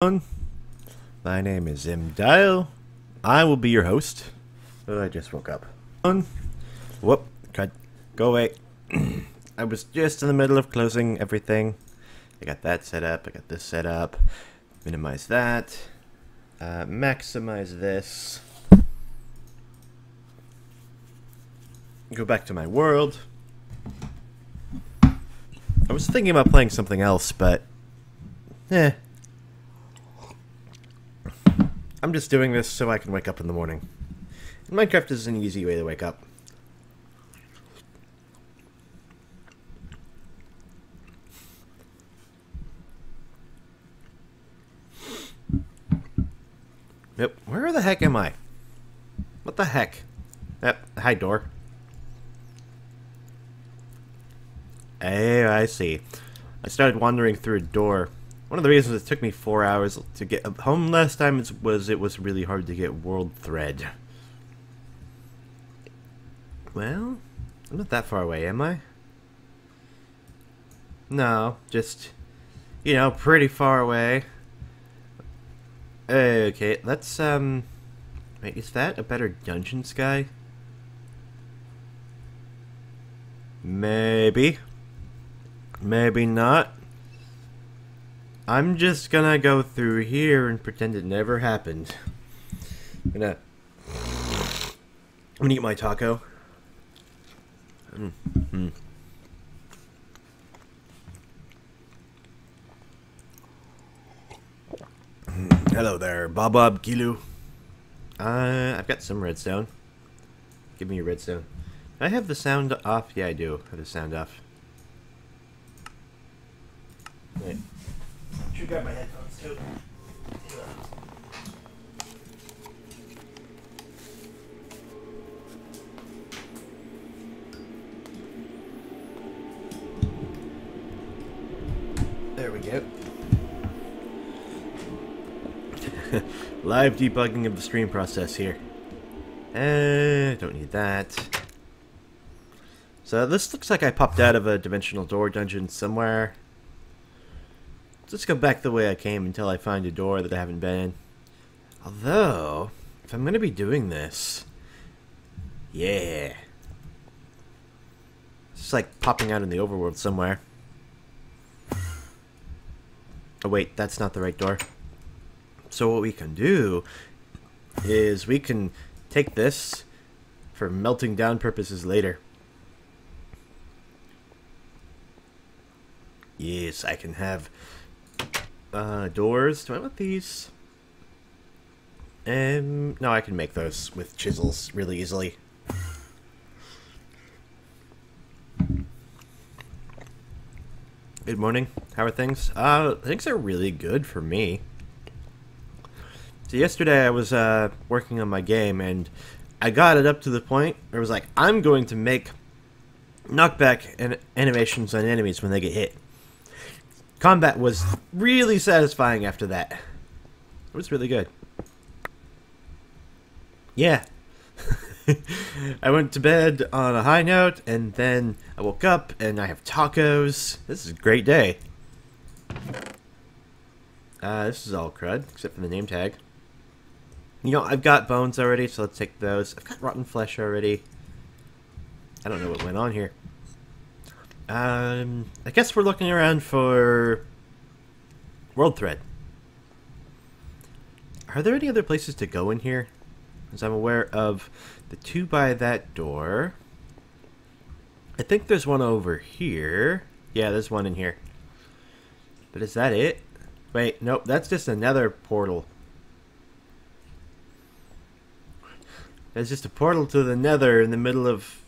My name is Dial. I will be your host. Oh, I just woke up. Whoop. Go away. I was just in the middle of closing everything. I got that set up. I got this set up. Minimize that. Maximize this. Go back to my world. I was thinking about playing something else, but I'm just doing this so I can wake up in the morning. And Minecraft is an easy way to wake up. Yep, where the heck am I? What the heck? Yep, hi door. Hey, I see. I started wandering through a door. One of the reasons it took me 4 hours to get home last time was it was really hard to get world thread. Well, I'm not that far away, am I? No, just, you know, pretty far away. Okay, let's, wait, is that a better dungeon sky? Maybe. Maybe not. I'm just gonna go through here and pretend it never happened. I'm gonna eat my taco. Hello there, Bob Kilu. I've got some redstone. Give me your redstone. Do I have the sound off? Yeah, I do have the sound off. Wait. Should grab my headphones too. There we go. Live debugging of the stream process here. Don't need that. So this looks like I popped out of a dimensional door dungeon somewhere. Let's go back the way I came until I find a door that I haven't been in. Although, if I'm going to be doing this... Yeah. It's just like popping out in the overworld somewhere. Oh wait, that's not the right door. So what we can do is we can take this for melting down purposes later. Yes, I can have doors. Do I want these? No, I can make those with chisels really easily. Good morning. How are things? Things are really good for me. So yesterday I was working on my game and I got it up to the point where it was like, I'm going to make knockback animations on enemies when they get hit. Combat was really satisfying after that. It was really good. Yeah. I went to bed on a high note, and then I woke up, and I have tacos. This is a great day. This is all crud, except for the name tag. You know, I've got bones already, so let's take those. I've got rotten flesh already. I don't know what went on here. I guess we're looking around for world thread. Are there any other places to go in here? As I'm aware of the two by that door. I think there's one over here. Yeah, there's one in here. But is that it? Wait, nope, that's just another portal. There's just a portal to the nether in the middle of...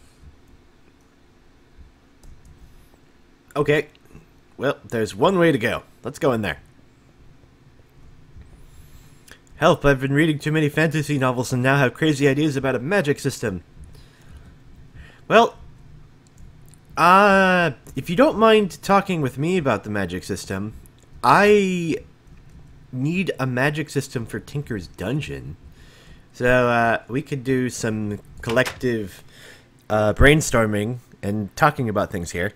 Okay, well, there's one way to go. Let's go in there. Help, I've been reading too many fantasy novels and now have crazy ideas about a magic system. Well, if you don't mind talking with me about the magic system, I need a magic system for Tinker's Dungeon. So, we could do some collective brainstorming and talking about things here.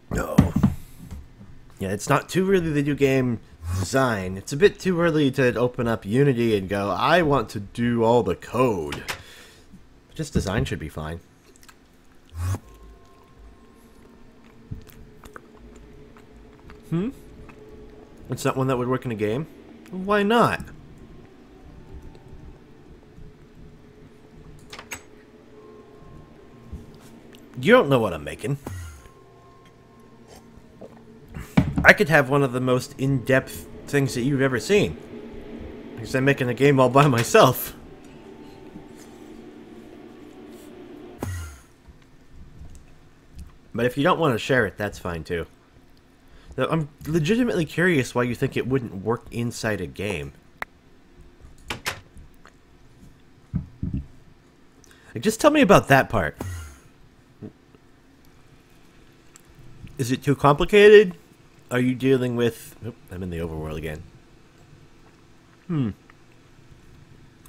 No. Yeah, it's not too early to do game design. It's a bit too early to open up Unity and go, I want to do all the code. Just design should be fine. It's not one that would work in a game? Why not? You don't know what I'm making. I could have one of the most in-depth things that you've ever seen. Because I'm making a game all by myself. But if you don't want to share it, that's fine too. Now, I'm legitimately curious why you think it wouldn't work inside a game. Like, just tell me about that part. Is it too complicated? Are you dealing with... Oop, I'm in the overworld again.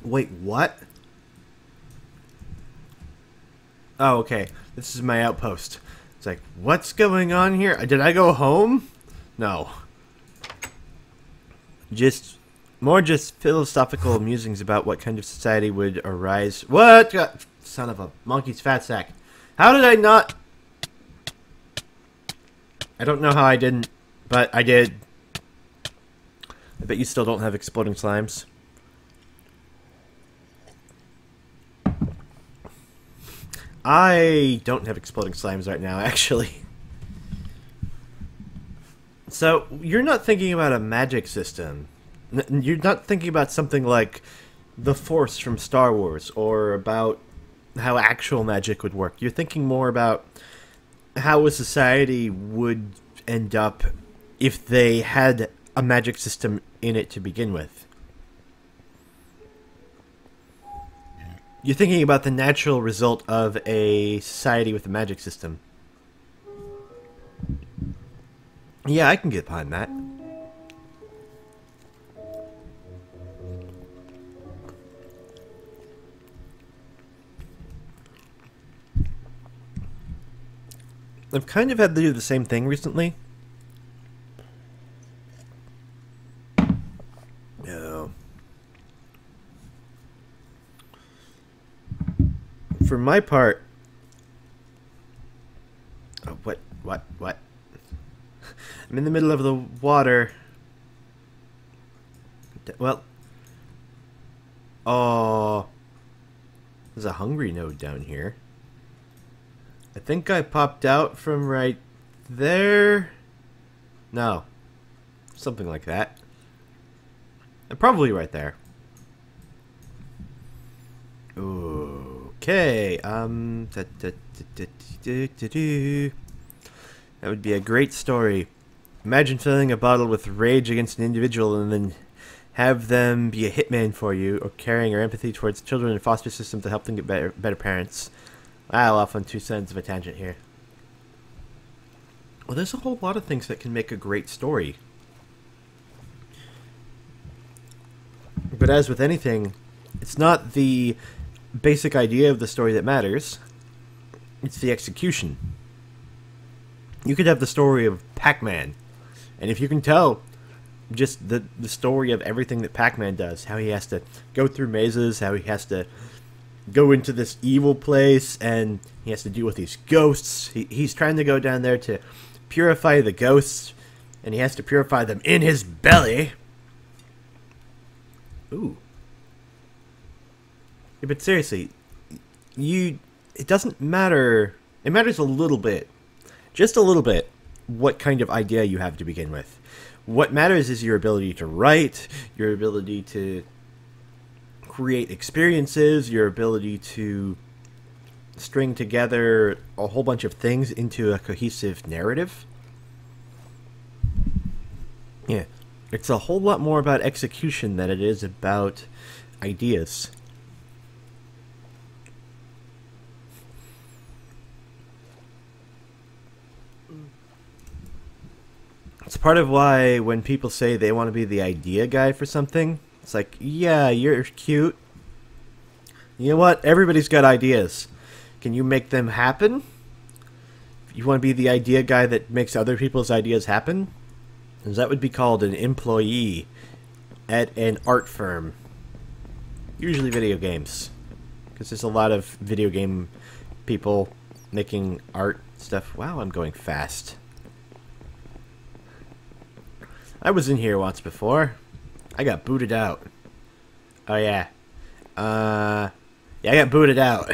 Wait, what? Oh, okay. This is my outpost. It's like, what's going on here? Did I go home? No. Just philosophical musings about what kind of society would arise. What? Son of a monkey's fat sack. How did I not... I don't know how I didn't, but I did. I bet you still don't have exploding slimes. I don't have exploding slimes right now, actually. So, you're not thinking about a magic system. You're not thinking about something like the Force from Star Wars, or about how actual magic would work. You're thinking more about how a society would end up if they had a magic system in it to begin with. You're thinking about the natural result of a society with a magic system. Yeah, I can get behind that. I've kind of had to do the same thing recently. No. For my part... Oh, what? I'm in the middle of the water. Well... Oh... There's a hungry node down here. I think I popped out from right there. No. Something like that. Probably right there. Okay. That would be a great story. Imagine filling a bottle with rage against an individual and then have them be a hitman for you, or carrying your empathy towards children in a foster system to help them get better parents. I'll off on two sides of a tangent here. Well, there's a whole lot of things that can make a great story. But as with anything, it's not the basic idea of the story that matters. It's the execution. You could have the story of Pac-Man, and if you can tell just the story of everything that Pac-Man does, how he has to go through mazes, how he has to go into this evil place, and he has to deal with these ghosts. He's trying to go down there to purify the ghosts, and he has to purify them in his belly. Ooh. Yeah, but seriously, it doesn't matter. It matters a little bit. Just a little bit what kind of idea you have to begin with. What matters is your ability to write, your ability to create experiences, your ability to string together a whole bunch of things into a cohesive narrative. Yeah, it's a whole lot more about execution than it is about ideas. It's part of why when people say they want to be the idea guy for something, it's like, yeah, you're cute. You know what? Everybody's got ideas. Can you make them happen? You want to be the idea guy that makes other people's ideas happen? That would be called an employee at an art firm. Usually video games. Because there's a lot of video game people making art stuff. Wow, I'm going fast. I was in here once before. I got booted out. Oh yeah. Yeah, I got booted out.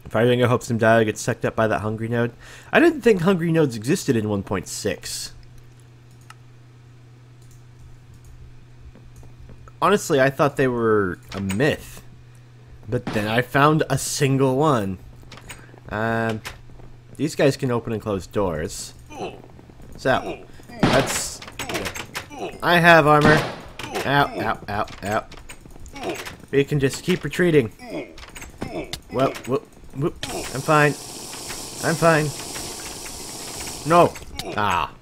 Firing hopes him die gets sucked up by that hungry node. I didn't think hungry nodes existed in 1.6. Honestly, I thought they were a myth. But then I found a single one. These guys can open and close doors. So, let's... I have armor. Ow, ow, ow, ow. We can just keep retreating. Whoop, whoop, whoop. I'm fine. I'm fine. No. Ah.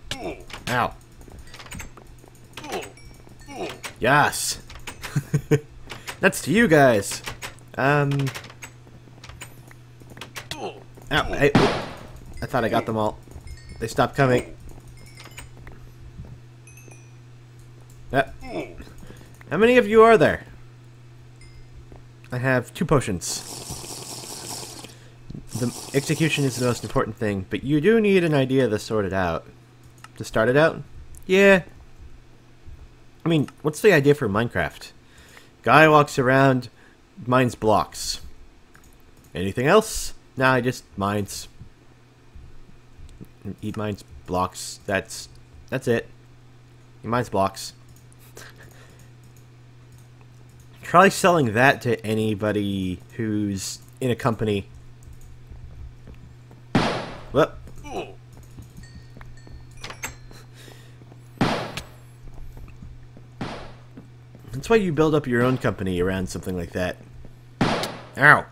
Ow. Yes. That's to you guys. Ow. Hey. I thought I got them all. They stopped coming. How many of you are there? I have 2 potions. The execution is the most important thing, but you do need an idea to sort it out. To start it out? Yeah. I mean, what's the idea for Minecraft? Guy walks around, mines blocks. Anything else? Nah, he just mines. He mines blocks. That's it. He mines blocks. Try selling that to anybody who's in a company. Whoop. That's why you build up your own company around something like that. Ow.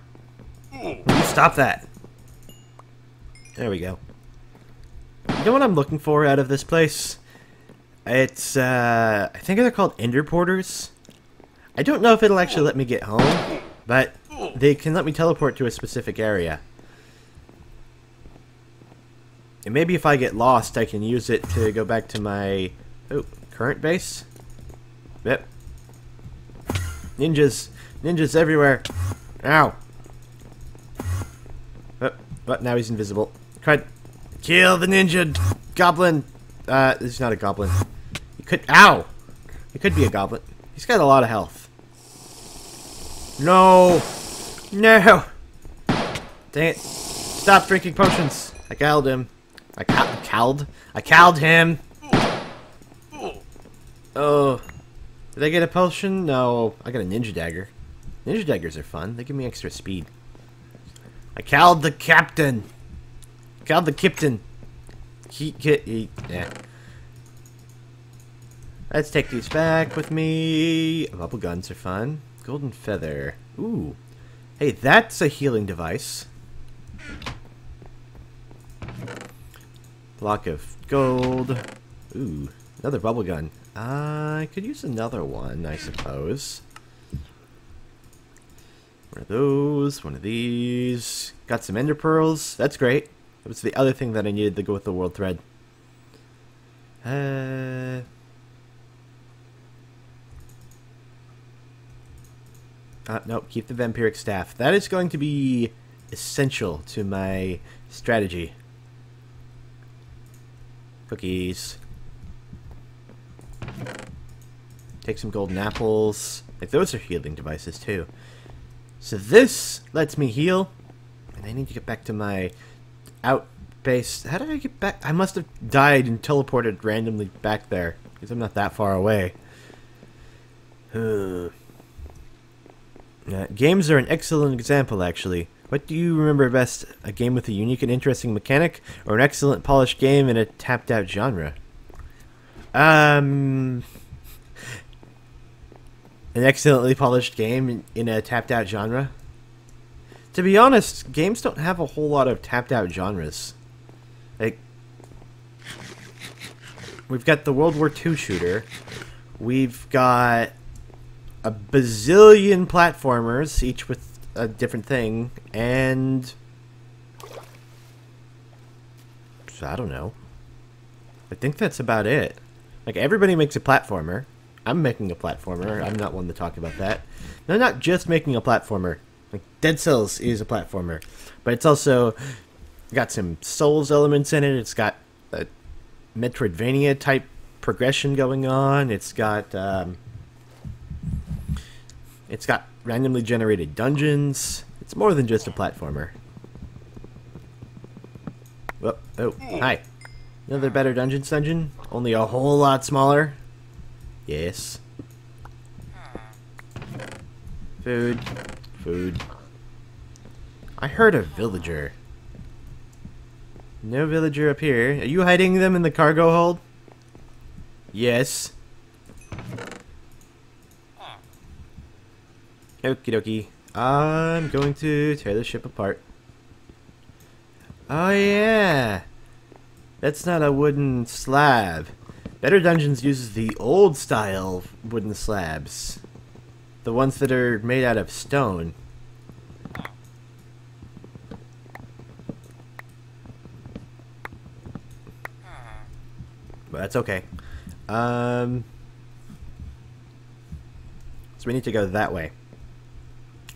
Will you stop that? There we go. You know what I'm looking for out of this place? It's, I think they're called Ender Porters. I don't know if it'll actually let me get home, but they can let me teleport to a specific area. And maybe if I get lost, I can use it to go back to my current base. Yep. Ninjas. Ninjas everywhere. Ow. But now he's invisible. Try kill the ninja goblin. This is not a goblin. He could. Ow. He could be a goblin. He's got a lot of health. No. No. Dang it. Stop drinking potions. I cowed him. I cowed him. Oh. Did I get a potion? No. I got a ninja dagger. Ninja daggers are fun. They give me extra speed. I cowed the captain. Cowed the captain. Yeah. Let's take these back with me. Bubble guns are fun. Golden feather. Ooh. Hey, that's a healing device. Block of gold. Ooh. Another bubble gun. I could use another one, I suppose. One of those. One of these. Got some ender pearls. That's great. That was the other thing that I needed to go with the world thread. Nope, keep the vampiric staff. That is going to be essential to my strategy. Cookies. Take some golden apples. Like, those are healing devices, too. So this lets me heal. And I need to get back to my outbase. How did I get back? I must have died and teleported randomly back there. Because I'm not that far away. Games are an excellent example, actually. What do you remember best? A game with a unique and interesting mechanic, or an excellent polished game in a tapped-out genre? An excellently polished game in a tapped-out genre? To be honest, games don't have a whole lot of tapped-out genres. Like, we've got the World War II shooter. We've got a bazillion platformers, each with a different thing, and I don't know. I think that's about it. Like, everybody makes a platformer. I'm making a platformer. I'm not one to talk about that. No, not just making a platformer. Like, Dead Cells is a platformer. But it's also got some Souls elements in it. It's got a Metroidvania type progression going on. It's got randomly generated dungeons. It's more than just a platformer. Oh, hi. Another Better Dungeons dungeon? Only a whole lot smaller? Yes. Food. Food. I heard a villager. No villager up here. Are you hiding them in the cargo hold? Yes. Okie dokie. I'm going to tear the ship apart. Oh yeah! That's not a wooden slab. Better Dungeons uses the old style wooden slabs. The ones that are made out of stone. But that's okay. So we need to go that way.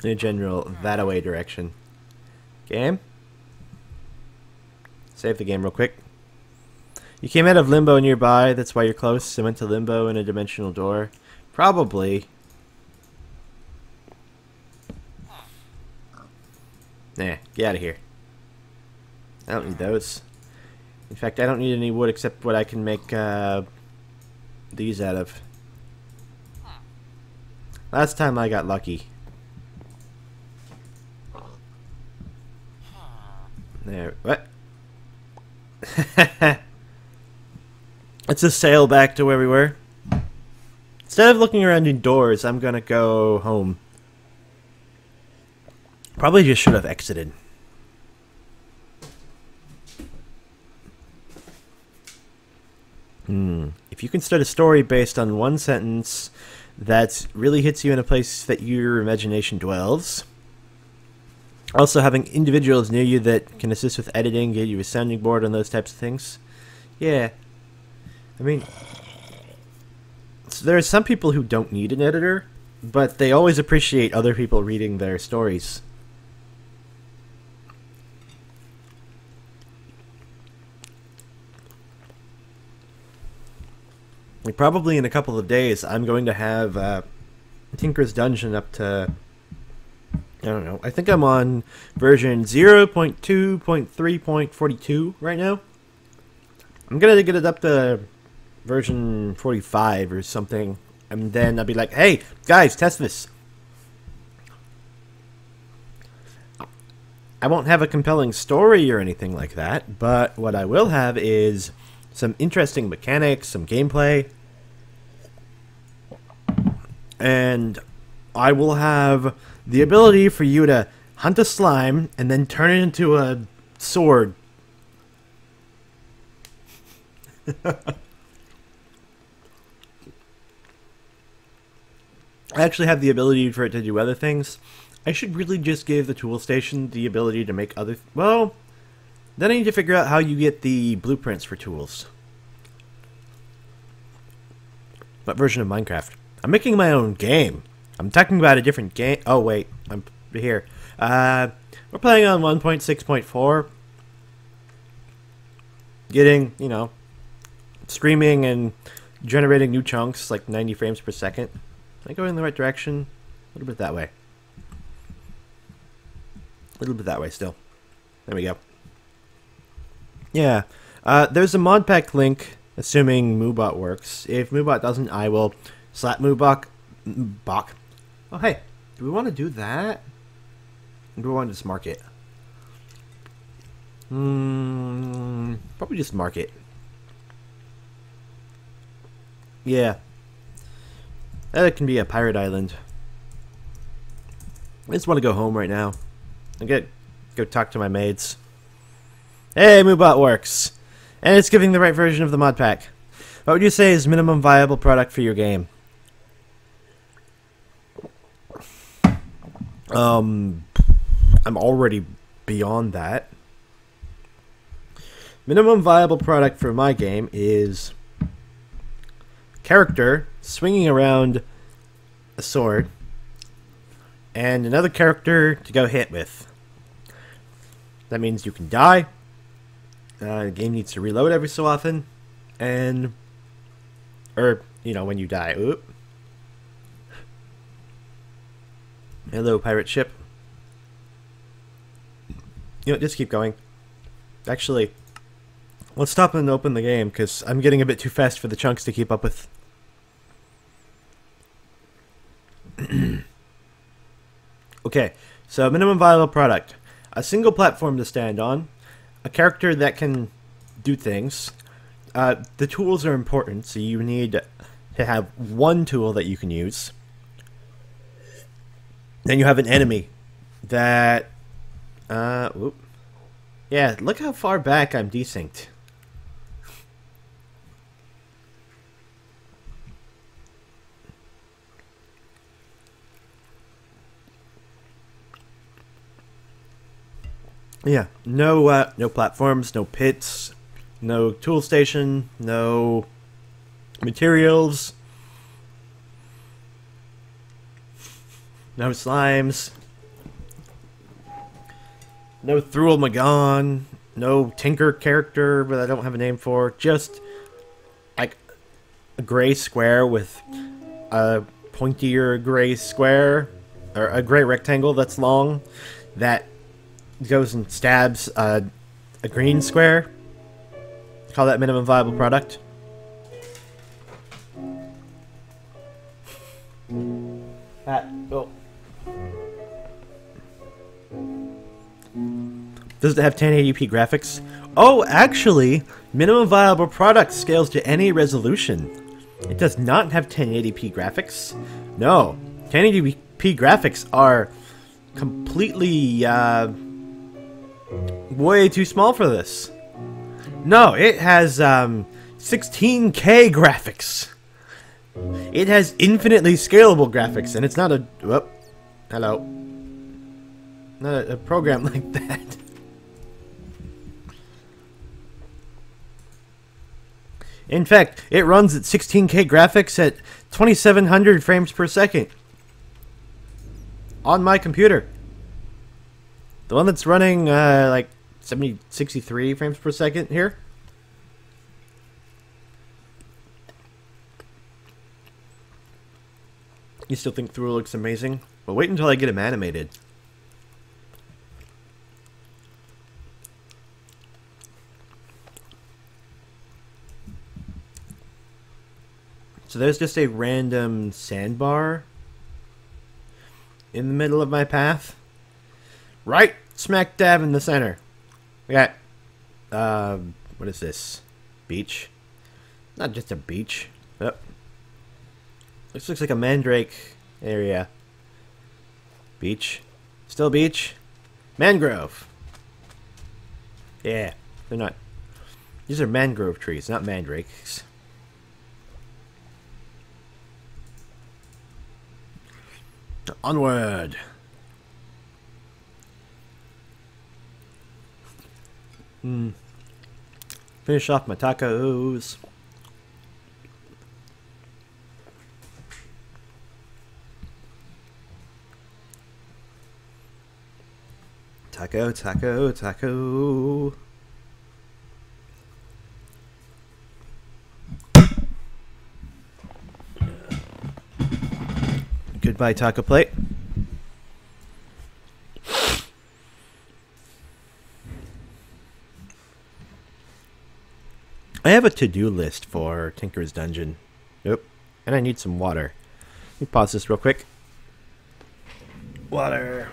In a general that-away direction. Game? Save the game real quick. You came out of limbo nearby, that's why you're close. I went to limbo in a dimensional door. Probably. Nah, get out of here. I don't need those. In fact, I don't need any wood except what I can make these out of. Last time I got lucky. There. What? Let's just sail back to where we were. Instead of looking around indoors, I'm gonna go home. Probably just should have exited. If you can start a story based on one sentence that really hits you in a place that your imagination dwells. Also having individuals near you that can assist with editing, get you a sounding board on those types of things. Yeah. I mean, so there are some people who don't need an editor, but they always appreciate other people reading their stories. Like, probably in a couple of days, I'm going to have Tinker's Dungeon up to, I don't know, I think I'm on version 0.2.3.42 right now. I'm going to get it up to version 45 or something, and then I'll be like, hey, guys, test this. I won't have a compelling story or anything like that, but what I will have is some interesting mechanics, some gameplay, and I will have the ability for you to hunt a slime and then turn it into a sword. I actually have the ability for it to do other things. I should really just give the tool station the ability to make other... Well, then I need to figure out how you get the blueprints for tools. What version of Minecraft? I'm making my own game. I'm talking about a different game. Oh, wait. I'm here. We're playing on 1.6.4. Getting, you know, streaming and generating new chunks like 90 frames per second. Am I going in the right direction? A little bit that way. A little bit that way still. There we go. Yeah. There's a mod pack link, assuming Moobot works. If Moobot doesn't, I will slap Moobot. Oh, hey. Do we want to do that? Or do we want to just mark it? Probably just mark it. Yeah. That can be a pirate island. I just want to go home right now. And go talk to my maids. Hey, Moobot works. And it's giving the right version of the mod pack. What would you say is minimum viable product for your game? I'm already beyond that. Minimum viable product for my game is character swinging around a sword and another character to go hit with. That means you can die. The game needs to reload every so often. And... when you die. Oop. Hello, pirate ship. Just keep going. Actually, let's stop and open the game, because I'm getting a bit too fast for the chunks to keep up with. Okay, so minimum viable product. A single platform to stand on. A character that can do things. The tools are important, so you need to have one tool that you can use. Then you have an enemy that... whoop. Yeah, look how far back I'm desynced. Yeah, no platforms, no pits, no tool station, no materials, no slimes, no Thruel Magon, no Tinker character that I don't have a name for, just like a gray square with a pointier gray square, or a gray rectangle that's long, that goes and stabs a green square. Call that minimum viable product. Does it have 1080p graphics? Oh, actually, minimum viable product scales to any resolution. It does not have 1080p graphics. No, 1080p graphics are completely way too small for this. No, it has 16K graphics. It has infinitely scalable graphics, and it's not a... Whoop. Hello. Not a program like that. In fact, it runs at 16K graphics at 2700 frames per second. On my computer. The one that's running, like, 63 frames per second here. You still think Thruel looks amazing? Well, wait until I get him animated. So there's just a random sandbar in the middle of my path. Right smack dab in the center. We got, what is this? Beach? Not just a beach. Yep. This looks like a mandrake area. Beach. Still beach. Mangrove. Yeah, they're not. These are mangrove trees, not mandrakes. Onward. Finish off my tacos. Taco, taco, taco. Goodbye, taco plate. I have a to-do list for Tinker's Dungeon. Nope. And I need some water. Let me pause this real quick. Water.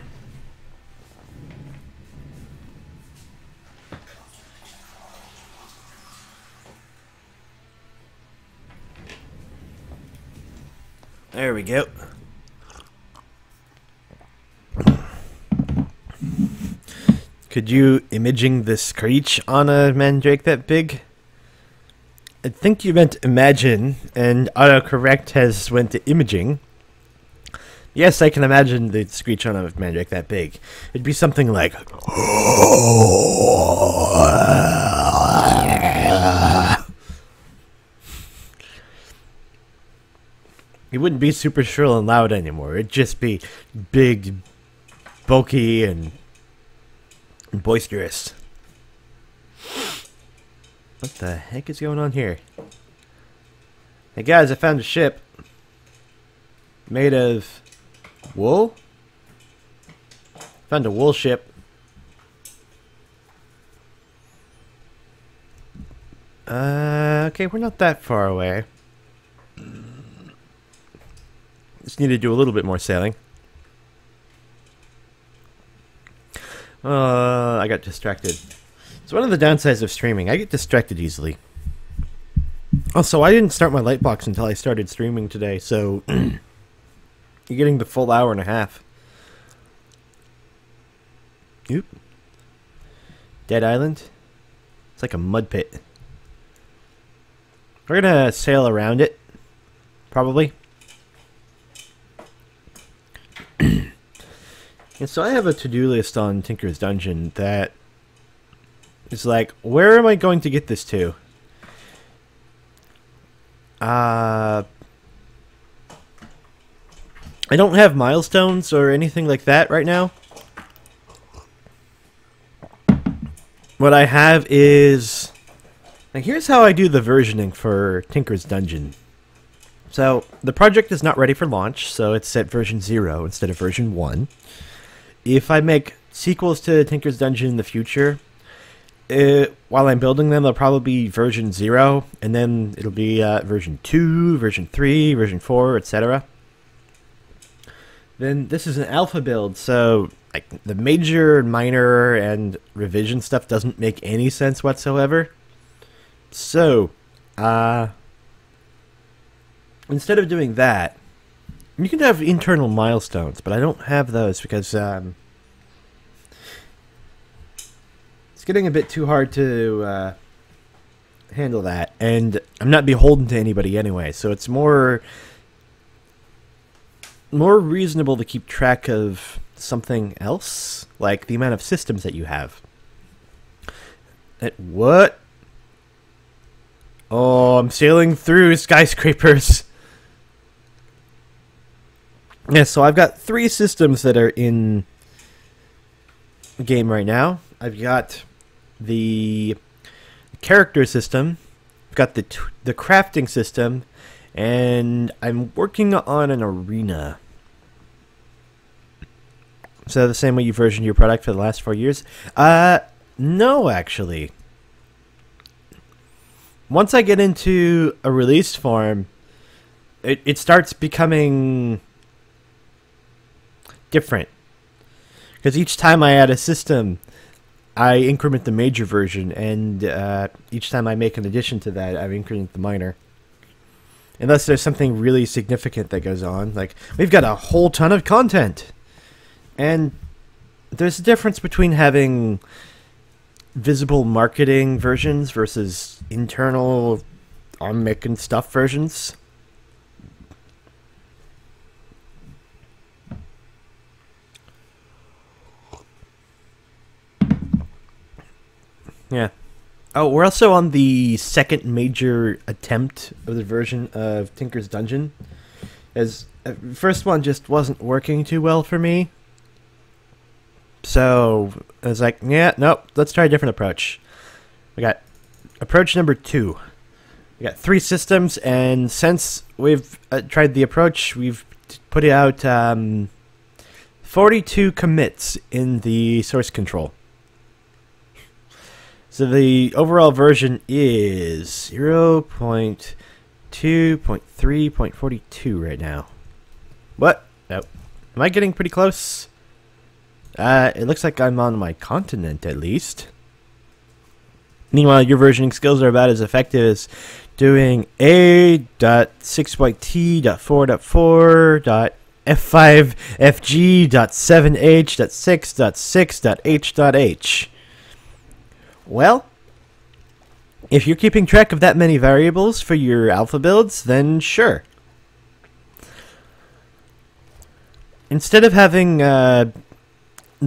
There we go. Could you imaging the screech on a mandrake that big? I think you meant imagine, and autocorrect has went to imaging. Yes, I can imagine the screech on a mandrake that big. It'd be something like... It wouldn't be super shrill and loud anymore. It'd just be big, bulky, and boisterous. What the heck is going on here? Hey guys, I found a ship made of wool. Found a wool ship. Okay, we're not that far away. Just need to do a little bit more sailing. I got distracted. It's one of the downsides of streaming. I get distracted easily. Also, I didn't start my lightbox until I started streaming today, so you're getting the full hour and a half. Oop. Dead Island. It's like a mud pit. We're gonna sail around it, probably. And so I have a to-do list on Tinker's Dungeon that is like, where am I going to get this to? I don't have milestones or anything like that right now. What I have is... Now here's how I do the versioning for Tinker's Dungeon. So, the project is not ready for launch, so it's at version 0 instead of version 1. If I make sequels to Tinker's Dungeon in the future, while I'm building them, they'll probably be version 0, and then it'll be version 2, version 3, version 4, etc. Then this is an alpha build, so like, the major, minor, and revision stuff doesn't make any sense whatsoever. So, instead of doing that, you can have internal milestones, but I don't have those because it's getting a bit too hard to handle that, and I'm not beholden to anybody anyway, so it's more reasonable to keep track of something else, like the amount of systems that you have. What? Oh, I'm sailing through skyscrapers. Yeah, so I've got 3 systems that are in the game right now. I've got the character system, I've got the crafting system, and I'm working on an arena. So the same way you versioned your product for the last 4 years? No, actually. Once I get into a release form, it starts becoming different. Because each time I add a system, I increment the major version, and each time I make an addition to that, I increment the minor. Unless there's something really significant that goes on. Like, we've got a whole ton of content. And there's a difference between having visible marketing versions versus internal I'm making stuff versions. Yeah. Oh, we're also on the second major attempt of the version of Tinker's Dungeon. As the first one just wasn't working too well for me. So I was like, yeah, nope, let's try a different approach. We got approach number 2. We got 3 systems, and since we've tried the approach, we've put out 42 commits in the source control. So the overall version is 0.2.3.42 right now. What? Nope. Am I getting pretty close? It looks like I'm on my continent, at least. Meanwhile, your versioning skills are about as effective as doing A.6.T.4.4.F5FG.7H.6.6.H.H. Well, if you're keeping track of that many variables for your alpha builds, then sure. Instead of having the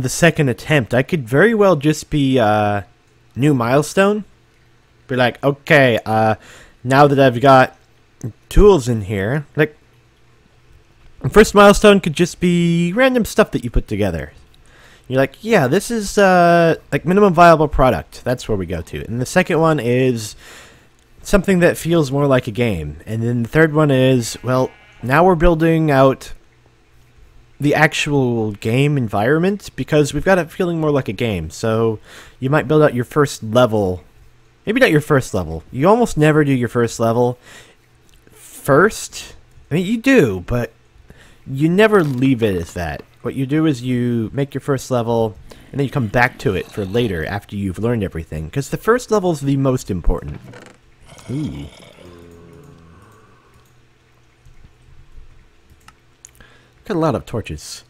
second attempt, I could very well just be new milestone, Be like, okay, now that I've got tools in here, like, the first milestone could just be random stuff that you put together. You're like, yeah, this is, like, minimum viable product. That's where we go to. And the second one is something that feels more like a game. And then the third one is, well, now we're building out the actual game environment because we've got it feeling more like a game. So you might build out your first level. Maybe not your first level. You almost never do your first level first. I mean, you do, but you never leave it as that. What you do is you make your first level, and then you come back to it for later after you've learned everything. Because the first level is the most important. Ooh. Got a lot of torches.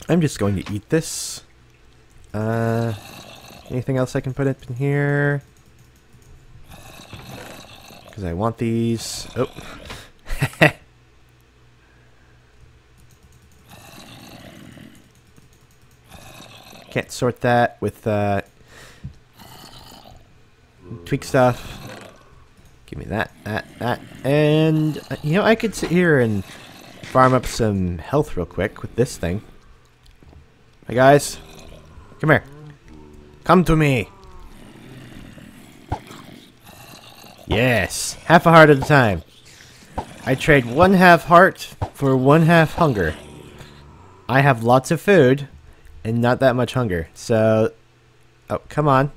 I'm just going to eat this. Anything else I can put up in here? Because I want these. Oh. Can't sort that with tweak stuff. Give me that, that. And, you know, I could sit here and farm up some health real quick with this thing. Hi, guys. Come here. Come to me. Yes. Half a heart at a time. I trade 1/2 heart for 1/2 hunger. I have lots of food and not that much hunger. So, oh, come on.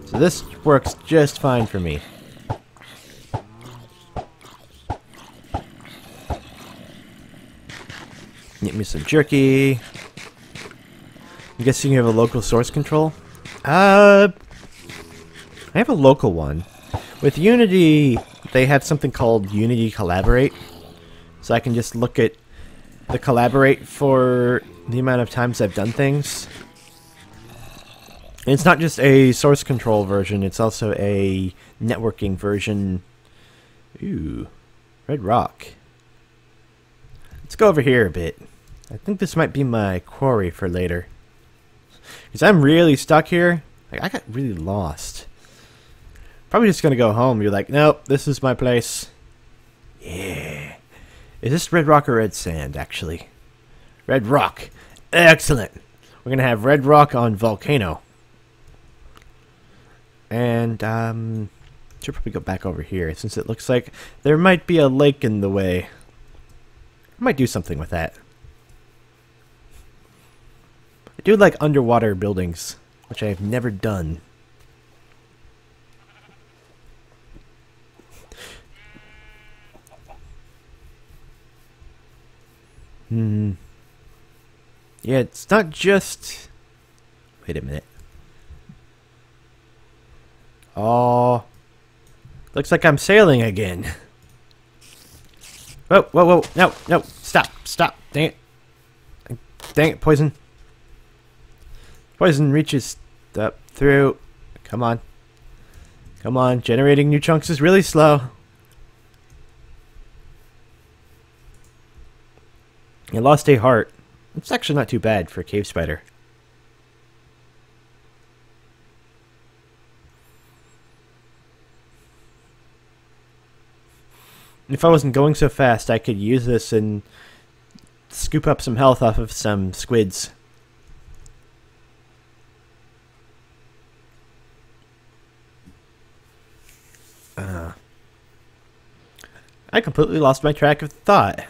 So this works just fine for me. Get me some jerky. I'm guessing you have a local source control? I have a local one. With Unity, they have something called Unity Collaborate. So I can just look at the Collaborate for the amount of times I've done things. And it's not just a source control version, it's also a networking version. Ooh, red rock. Let's go over here a bit. I think this might be my quarry for later. Because I'm really stuck here. Like, I got really lost. Probably just gonna go home. You're like, nope, this is my place. Yeah. Is this red rock or red sand, actually? Red rock. Excellent. We're gonna have red rock on volcano. And, should probably go back over here, since it looks like there might be a lake in the way. I might do something with that. I do like underwater buildings, which I have never done. Yeah, it's not just... Wait a minute. Oh, looks like I'm sailing again. Whoa, whoa, whoa, no, no, stop, stop, dang it, poison. Poison reaches up through, come on, generating new chunks is really slow. I lost a heart. It's actually not too bad for a cave spider. If I wasn't going so fast, I could use this and scoop up some health off of some squids. I completely lost my track of thought.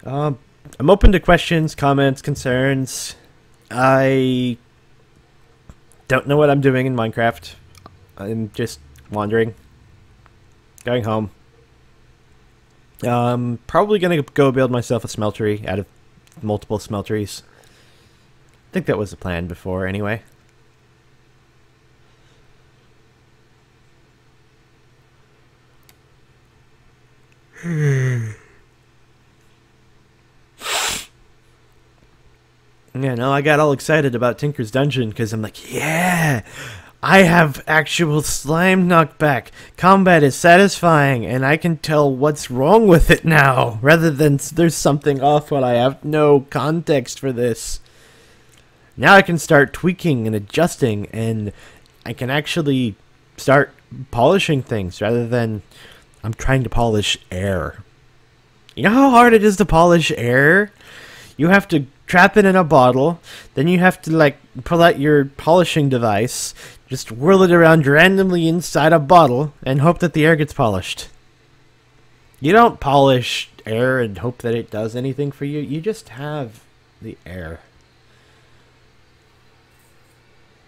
I'm open to questions, comments, concerns. I don't know what I'm doing in Minecraft. I'm just wandering. Going home. Probably gonna go build myself a smeltery out of multiple smelteries. I think that was the plan before, anyway. Yeah, no, I got all excited about Tinker's Dungeon because I'm like, yeah, I have actual slime knockback. Combat is satisfying, and I can tell what's wrong with it now, rather than there's something off when I have no context for this. Now I can start tweaking and adjusting, and I can actually start polishing things rather than I'm trying to polish air. You know how hard it is to polish air? You have to trap it in a bottle, then you have to like pull out your polishing device, just whirl it around randomly inside a bottle, and hope that the air gets polished. You don't polish air and hope that it does anything for you. You just have the air.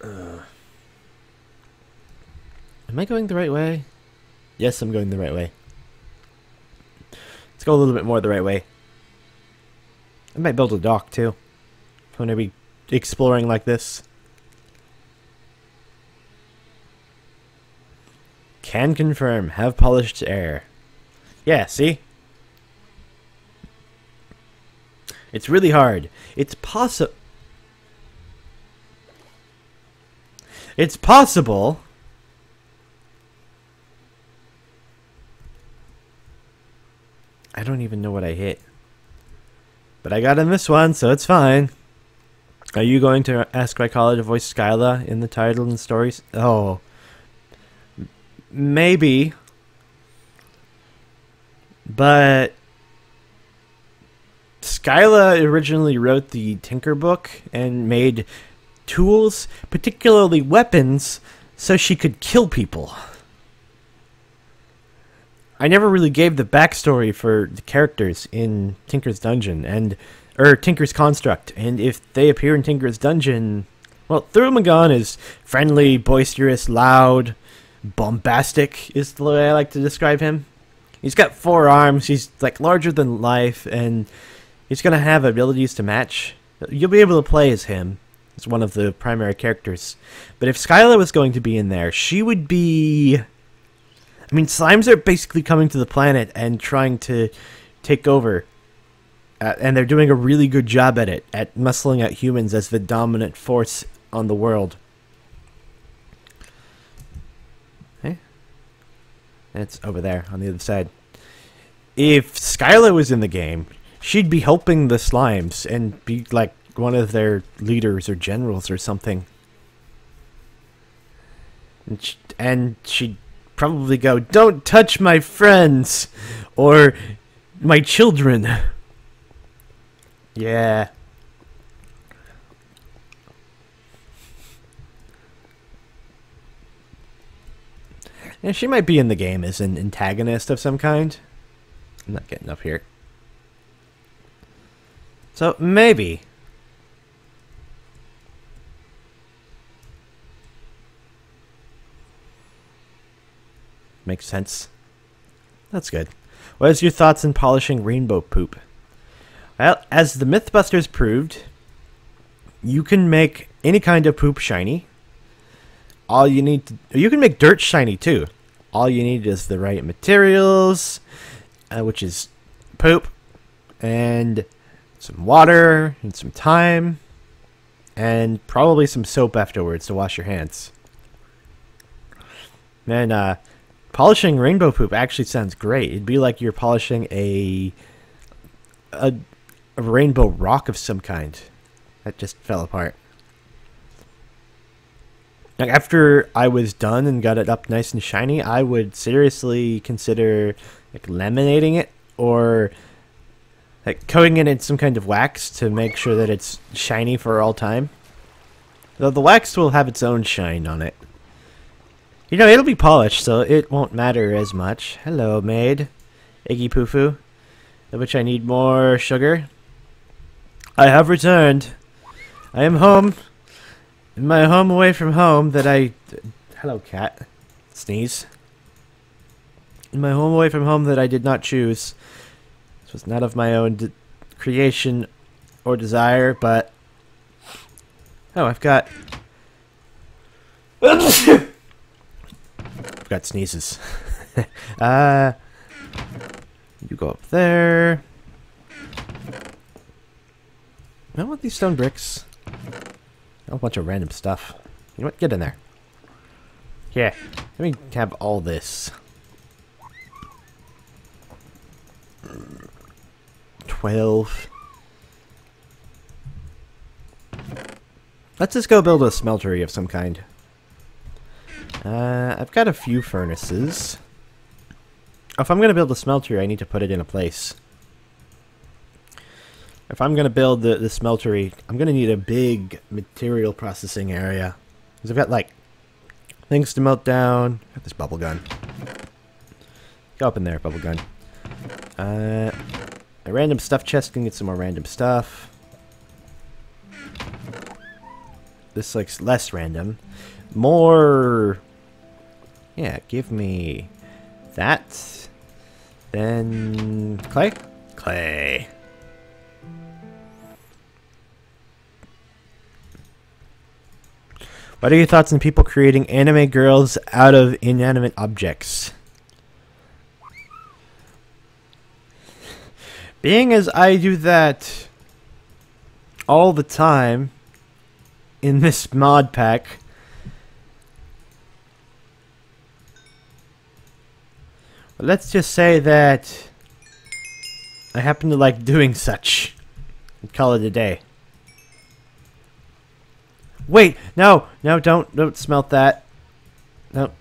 Am I going the right way? Yes, I'm going the right way. Let's go a little bit more the right way. I might build a dock too. When I be exploring like this. Can confirm. Have polished air. Yeah, see? It's really hard. It's possible. It's possible. I don't even know what I hit. But I got in this one, so it's fine. Are you going to ask my caller to voice Skyla in the title and stories? Oh. Maybe. But Skyla originally wrote the Tinker book and made tools, particularly weapons, so she could kill people. I never really gave the backstory for the characters in Tinker's Dungeon or Tinker's Construct, and if they appear in Tinker's Dungeon, well, Thurmagon is friendly, boisterous, loud, bombastic is the way I like to describe him. He's got 4 arms, he's like larger than life, and he's gonna have abilities to match. You'll be able to play as him as one of the primary characters. But if Skyla was going to be in there, she would be... I mean, slimes are basically coming to the planet and trying to take over. And they're doing a really good job at it, at muscling out humans as the dominant force on the world. Hey? It's over there, on the other side. If Skyla was in the game, she'd be helping the slimes and be like one of their leaders or generals or something. And she'd probably go, "Don't touch my friends or my children." Yeah. And she might be in the game as an antagonist of some kind. I'm not getting up here. So maybe. Makes sense. That's good. What is your thoughts on polishing rainbow poop? Well, as the Mythbusters proved, you can make any kind of poop shiny. All you need to... You can make dirt shiny too. All you need is the right materials, which is poop, and some water, and some time, and probably some soap afterwards to wash your hands. And, polishing rainbow poop actually sounds great. It'd be like you're polishing a rainbow rock of some kind. That just fell apart. Like after I was done and got it up nice and shiny, I would seriously consider like laminating it or like coating it in some kind of wax to make sure that it's shiny for all time. Though the wax will have its own shine on it. You know, it'll be polished, so it won't matter as much. Hello, maid. Iggy Poofoo. Of which I need more sugar. I have returned. I am home. In my home away from home that I... Hello, cat. Sneeze. In my home away from home that I did not choose. This was not of my own creation or desire, but... Oh, I've got... I've got sneezes. You go up there. I want these stone bricks. A whole bunch of random stuff. You know what? Get in there. Here. Let me have all this. 12. Let's just go build a smeltery of some kind. I've got a few furnaces. If I'm going to build a smeltery, I need to put it in a place. If I'm going to build the smeltery, I'm going to need a big material processing area. Because I've got, like, things to melt down. Got this bubble gun. Go up in there, bubble gun. A random stuff chest can get some more random stuff. This looks less random. More... Yeah, give me that. Then... clay? Clay. What are your thoughts on people creating anime girls out of inanimate objects? Being as I do that all the time in this mod pack, let's just say that I happen to like doing such. And call it a day. Wait, no, don't smelt that. No,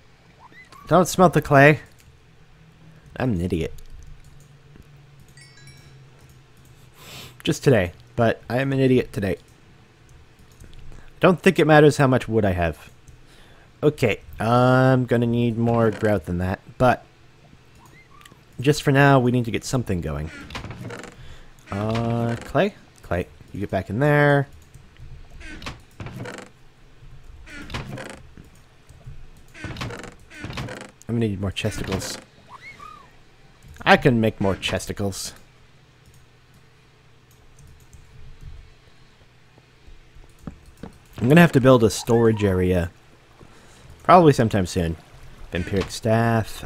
don't smelt the clay. I'm an idiot. Just today, but I am an idiot today. Don't think it matters how much wood I have. Okay, I'm gonna need more grout than that, but just for now, we need to get something going. Clay? Clay, you get back in there. I'm gonna need more chesticles. I can make more chesticles. I'm gonna have to build a storage area. Probably sometime soon. Vampiric staff.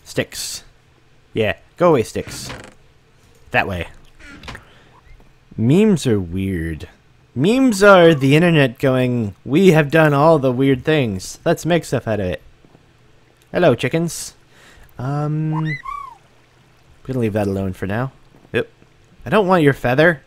Sticks. Yeah, go away, sticks. That way. Memes are weird. Memes are the internet going, we have done all the weird things. Let's make stuff out of it. Hello, chickens. I'm gonna leave that alone for now. Yep. I don't want your feather.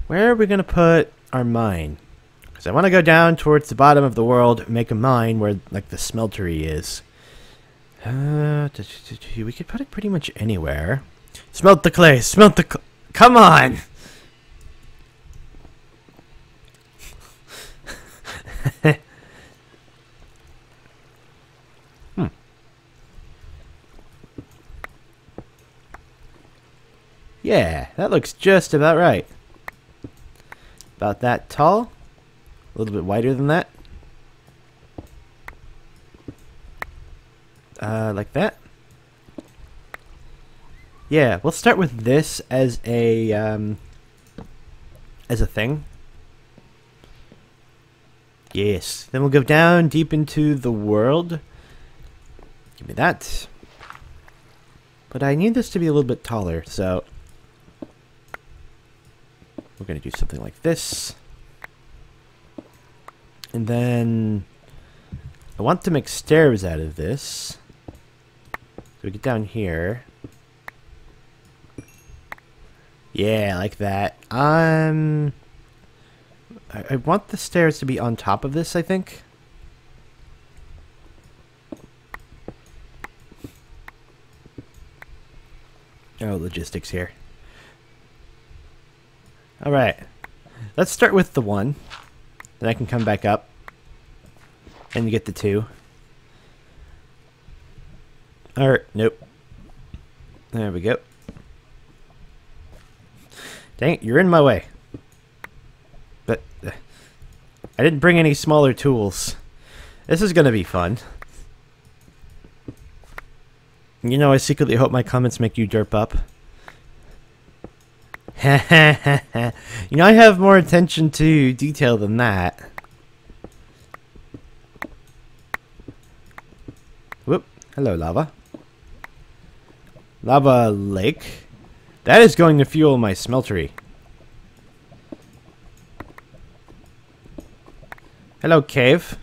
Where are we gonna put our mine? Because I want to go down towards the bottom of the world and make a mine where, like, the smeltery is. We could put it pretty much anywhere. Smelt the clay! Smelt the clay! Come on! Yeah, that looks just about right. About that tall. A little bit wider than that. Like that. Yeah, we'll start with this as a thing. Yes. Then we'll go down deep into the world. Give me that. But I need this to be a little bit taller, so we're going to do something like this. And then I want to make stairs out of this. So we get down here. Yeah, like that. I want the stairs to be on top of this, I think. Oh, logistics here. Alright. Let's start with the 1. Then I can come back up. And get the 2. Alright, nope. There we go. Dang it, you're in my way. But I didn't bring any smaller tools. This is gonna be fun. You know, I secretly hope my comments make you derp up. You know, I have more attention to detail than that. Whoop. Hello, lava. Lava lake. That is going to fuel my smeltery. Hello, cave.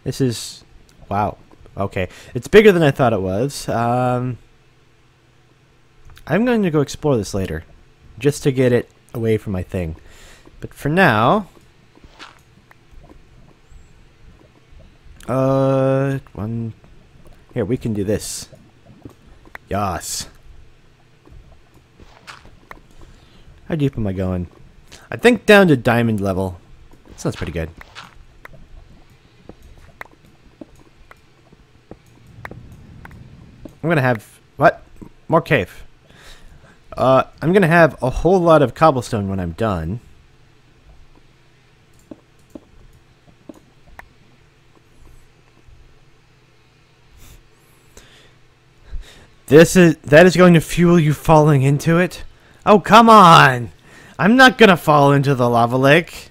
This is... wow. Okay, it's bigger than I thought it was. I'm going to go explore this later, just to get it away from my thing. But for now, here, we can do this. Yas. How deep am I going? I think down to diamond level. That sounds pretty good. I'm gonna have... What? More cave. I'm gonna have a whole lot of cobblestone when I'm done. That is going to fuel you falling into it? Oh, come on! I'm not gonna fall into the lava lake.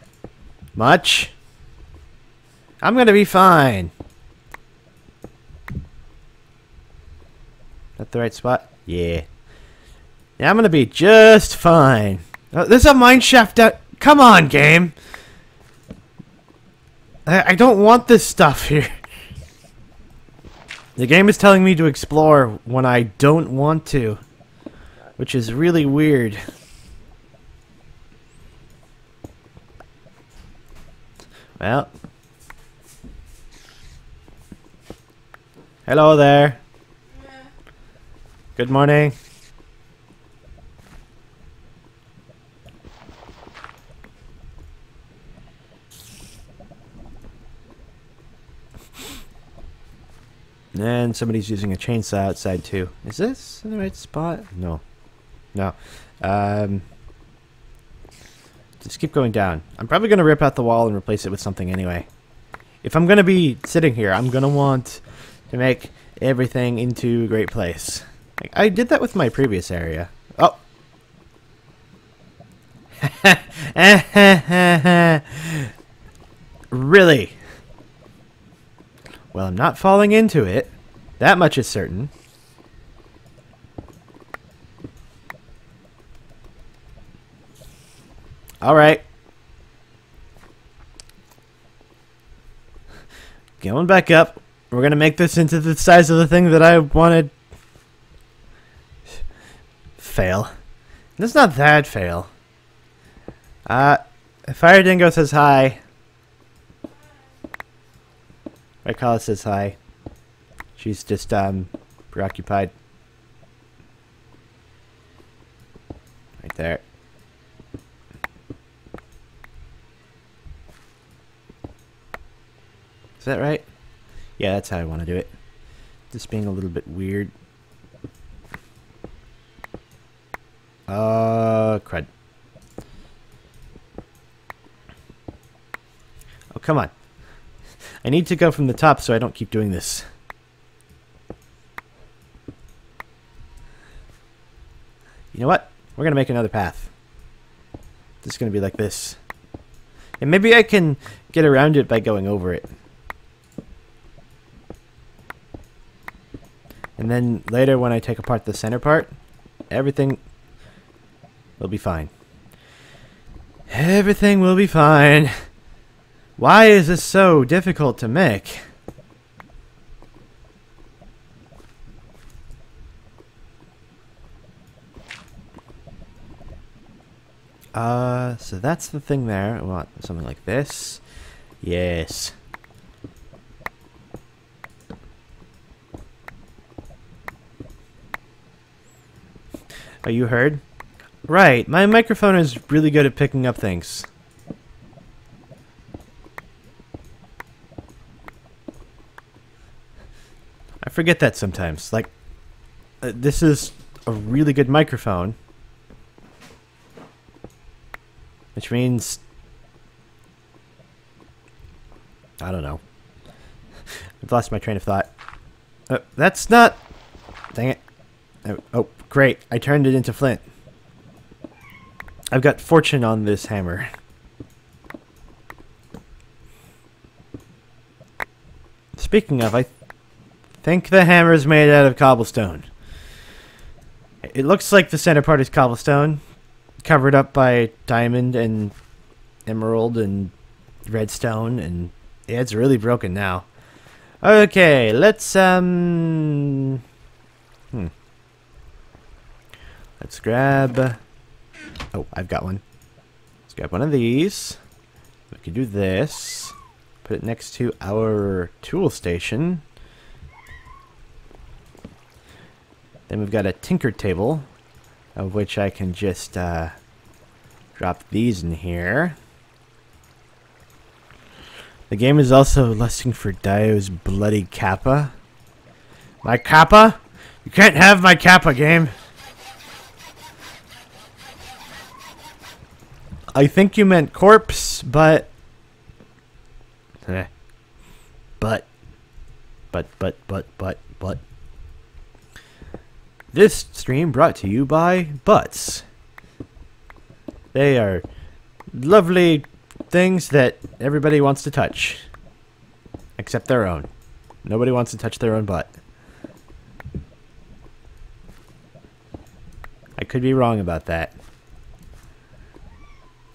Much. I'm gonna be fine. That the right spot? Yeah. Yeah, I'm gonna be just fine. Oh, there's a mine shaft out. Come on, game. I don't want this stuff here. The game is telling me to explore when I don't want to, which is really weird. Well. Hello there. Yeah. Good morning. And somebody's using a chainsaw outside too. Is this in the right spot? No. No. Just keep going down. I'm probably going to rip out the wall and replace it with something anyway. If I'm going to be sitting here, I'm going to want to make everything into a great place. I did that with my previous area. Oh! Really? Well, I'm not falling into it. That much is certain. Alright. Going back up. We're going to make this into the size of the thing that I wanted. Fail. It's not that fail. Fire Dingo says hi. Raikala says hi. She's just, preoccupied. Right there. Is that right? Yeah, that's how I want to do it. Just being a little bit weird. Crud. Oh, come on. I need to go from the top so I don't keep doing this. You know what? We're going to make another path. It's going to be like this. And maybe I can get around it by going over it. And then later when I take apart the center part, everything will be fine. Everything will be fine. Why is this so difficult to make? So that's the thing there. I want something like this. Yes. Oh, you heard? Right, my microphone is really good at picking up things. I forget that sometimes. Like, this is a really good microphone. Which means... I don't know. I've lost my train of thought. That's not... Dang it. Oh, great. I turned it into flint. I've got fortune on this hammer. Speaking of, I think the hammer is made out of cobblestone. It looks like the center part is cobblestone, covered up by diamond and emerald and redstone, and yeah, it's really broken now. Okay, let's let's grab. Oh, I've got one. Let's grab one of these. We can do this. Put it next to our tool station. Then we've got a tinker table, of which I can just drop these in here. The game is also lusting for Dio's bloody kappa. My kappa? You can't have my kappa, game. I think you meant corpse, but... But. This stream brought to you by butts. They are lovely things that everybody wants to touch. Except their own. Nobody wants to touch their own butt. I could be wrong about that.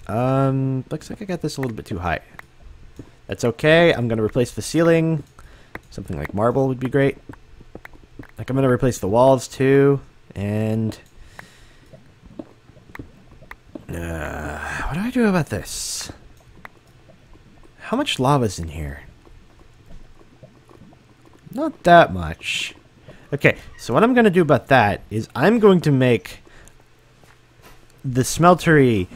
Looks like I got this a little bit too high. That's okay. I'm going to replace the ceiling. Something like marble would be great. Like, I'm going to replace the walls too. And... what do I do about this? How much lava's in here? Not that much. Okay, so what I'm going to do about that is I'm going to make the smeltery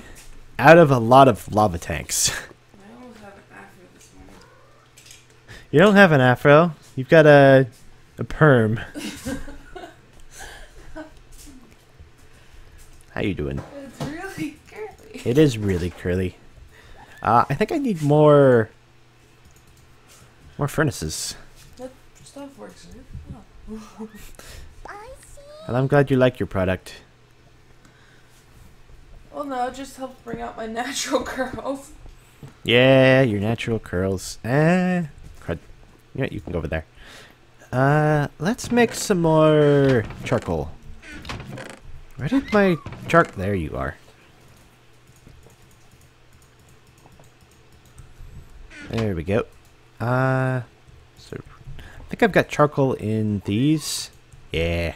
out of a lot of lava tanks. I almost have an afro this morning. You don't have an afro. You've got a perm. How you doing? It's really curly. It is really curly. I think I need more furnaces. That stuff works, right? Oh. And I'm glad you like your product. Well, no, it just helps bring out my natural curls. Yeah, your natural curls. Crud. Yeah, you can go over there. Let's make some more charcoal. Where did my chark? There you are. There we go. So I think I've got charcoal in these. Yeah.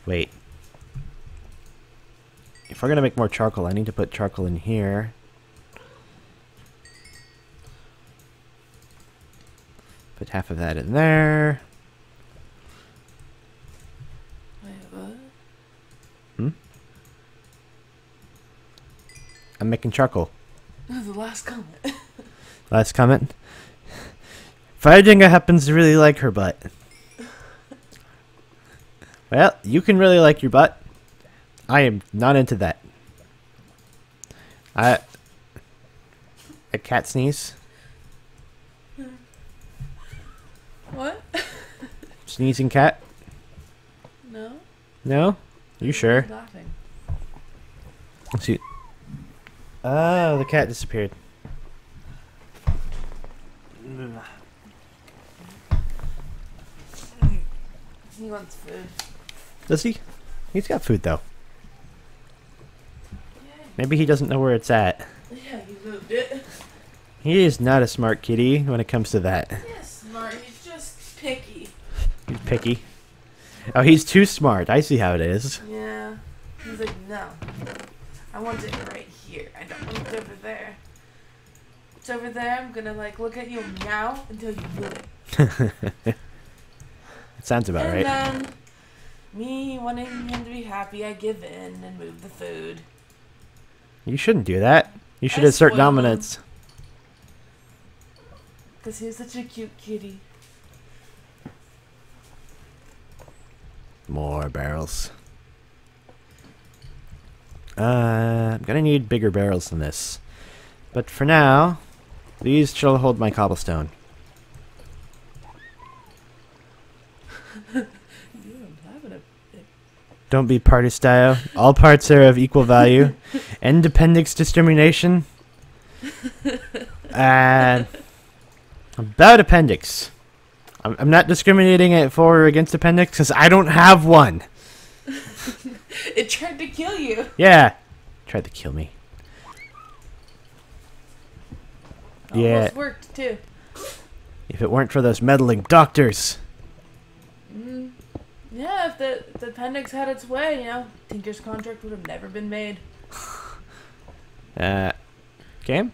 Wait. If we're gonna make more charcoal, I need to put charcoal in here. Put half of that in there. Wait, what? Hmm? I'm making charcoal. The last comment. Last comment. Fajinga happens to really like her butt. Well, you can really like your butt. I am not into that. A cat sneeze. What? Sneezing cat? No. No? You sure? I'm laughing. Let's see. Oh, the cat disappeared. He wants food. Does he? He's got food though. Yay. Maybe he doesn't know where it's at. Yeah, he moved it. He is not a smart kitty when it comes to that. Yes, smart. He's just picky. He's picky. Oh, he's too smart. I see how it is. Yeah. He's like, no. I want it right here. I don't want it over there. It's over there. I'm gonna like look at you now until you move it. It sounds about right. And then me wanting him to be happy, I give in and move the food. You shouldn't do that. You should I assert spoil him. dominance. Because he's such a cute kitty. More barrels. I'm gonna need bigger barrels than this. But for now, these shall hold my cobblestone. Don't be party style. All parts are of equal value. End appendix discrimination. About appendix. I'm not discriminating it for or against appendix because I don't have one. It tried to kill you. Yeah. Tried to kill me. Almost worked too. If it weren't for those meddling doctors. Yeah, if the appendix had its way, you know, Tinker's contract would have never been made. Game?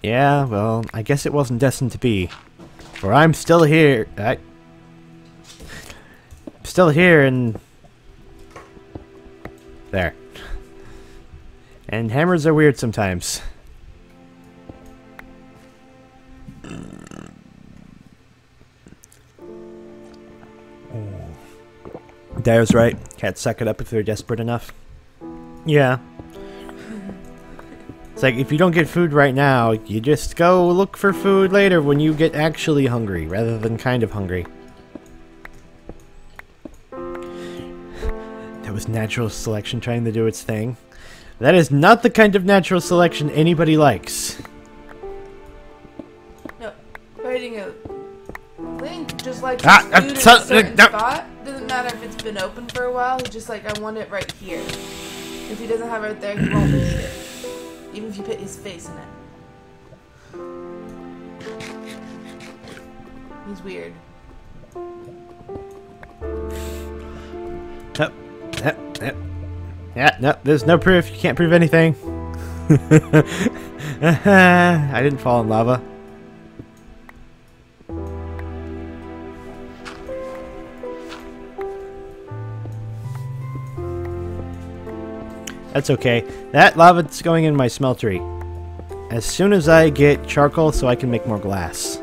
Yeah, well, I guess it wasn't destined to be. For I'm still here. Still here and... There. And hammers are weird sometimes. Dare's right. Can't suck it up if they're desperate enough. Yeah. It's like, if you don't get food right now, you just go look for food later when you get actually hungry, rather than kind of hungry. That was natural selection trying to do its thing. That is not the kind of natural selection anybody likes. No, writing a link just like food in a certain spot. Doesn't matter if it's been open for a while. He's just like, I want it right here. If he doesn't have it right there, he won't eat it. Even if you put his face in it. He's weird. Yep. Yeah, no, there's no proof. You can't prove anything. I didn't fall in lava. That's okay. That lava's going in my smeltery. As soon as I get charcoal so I can make more glass.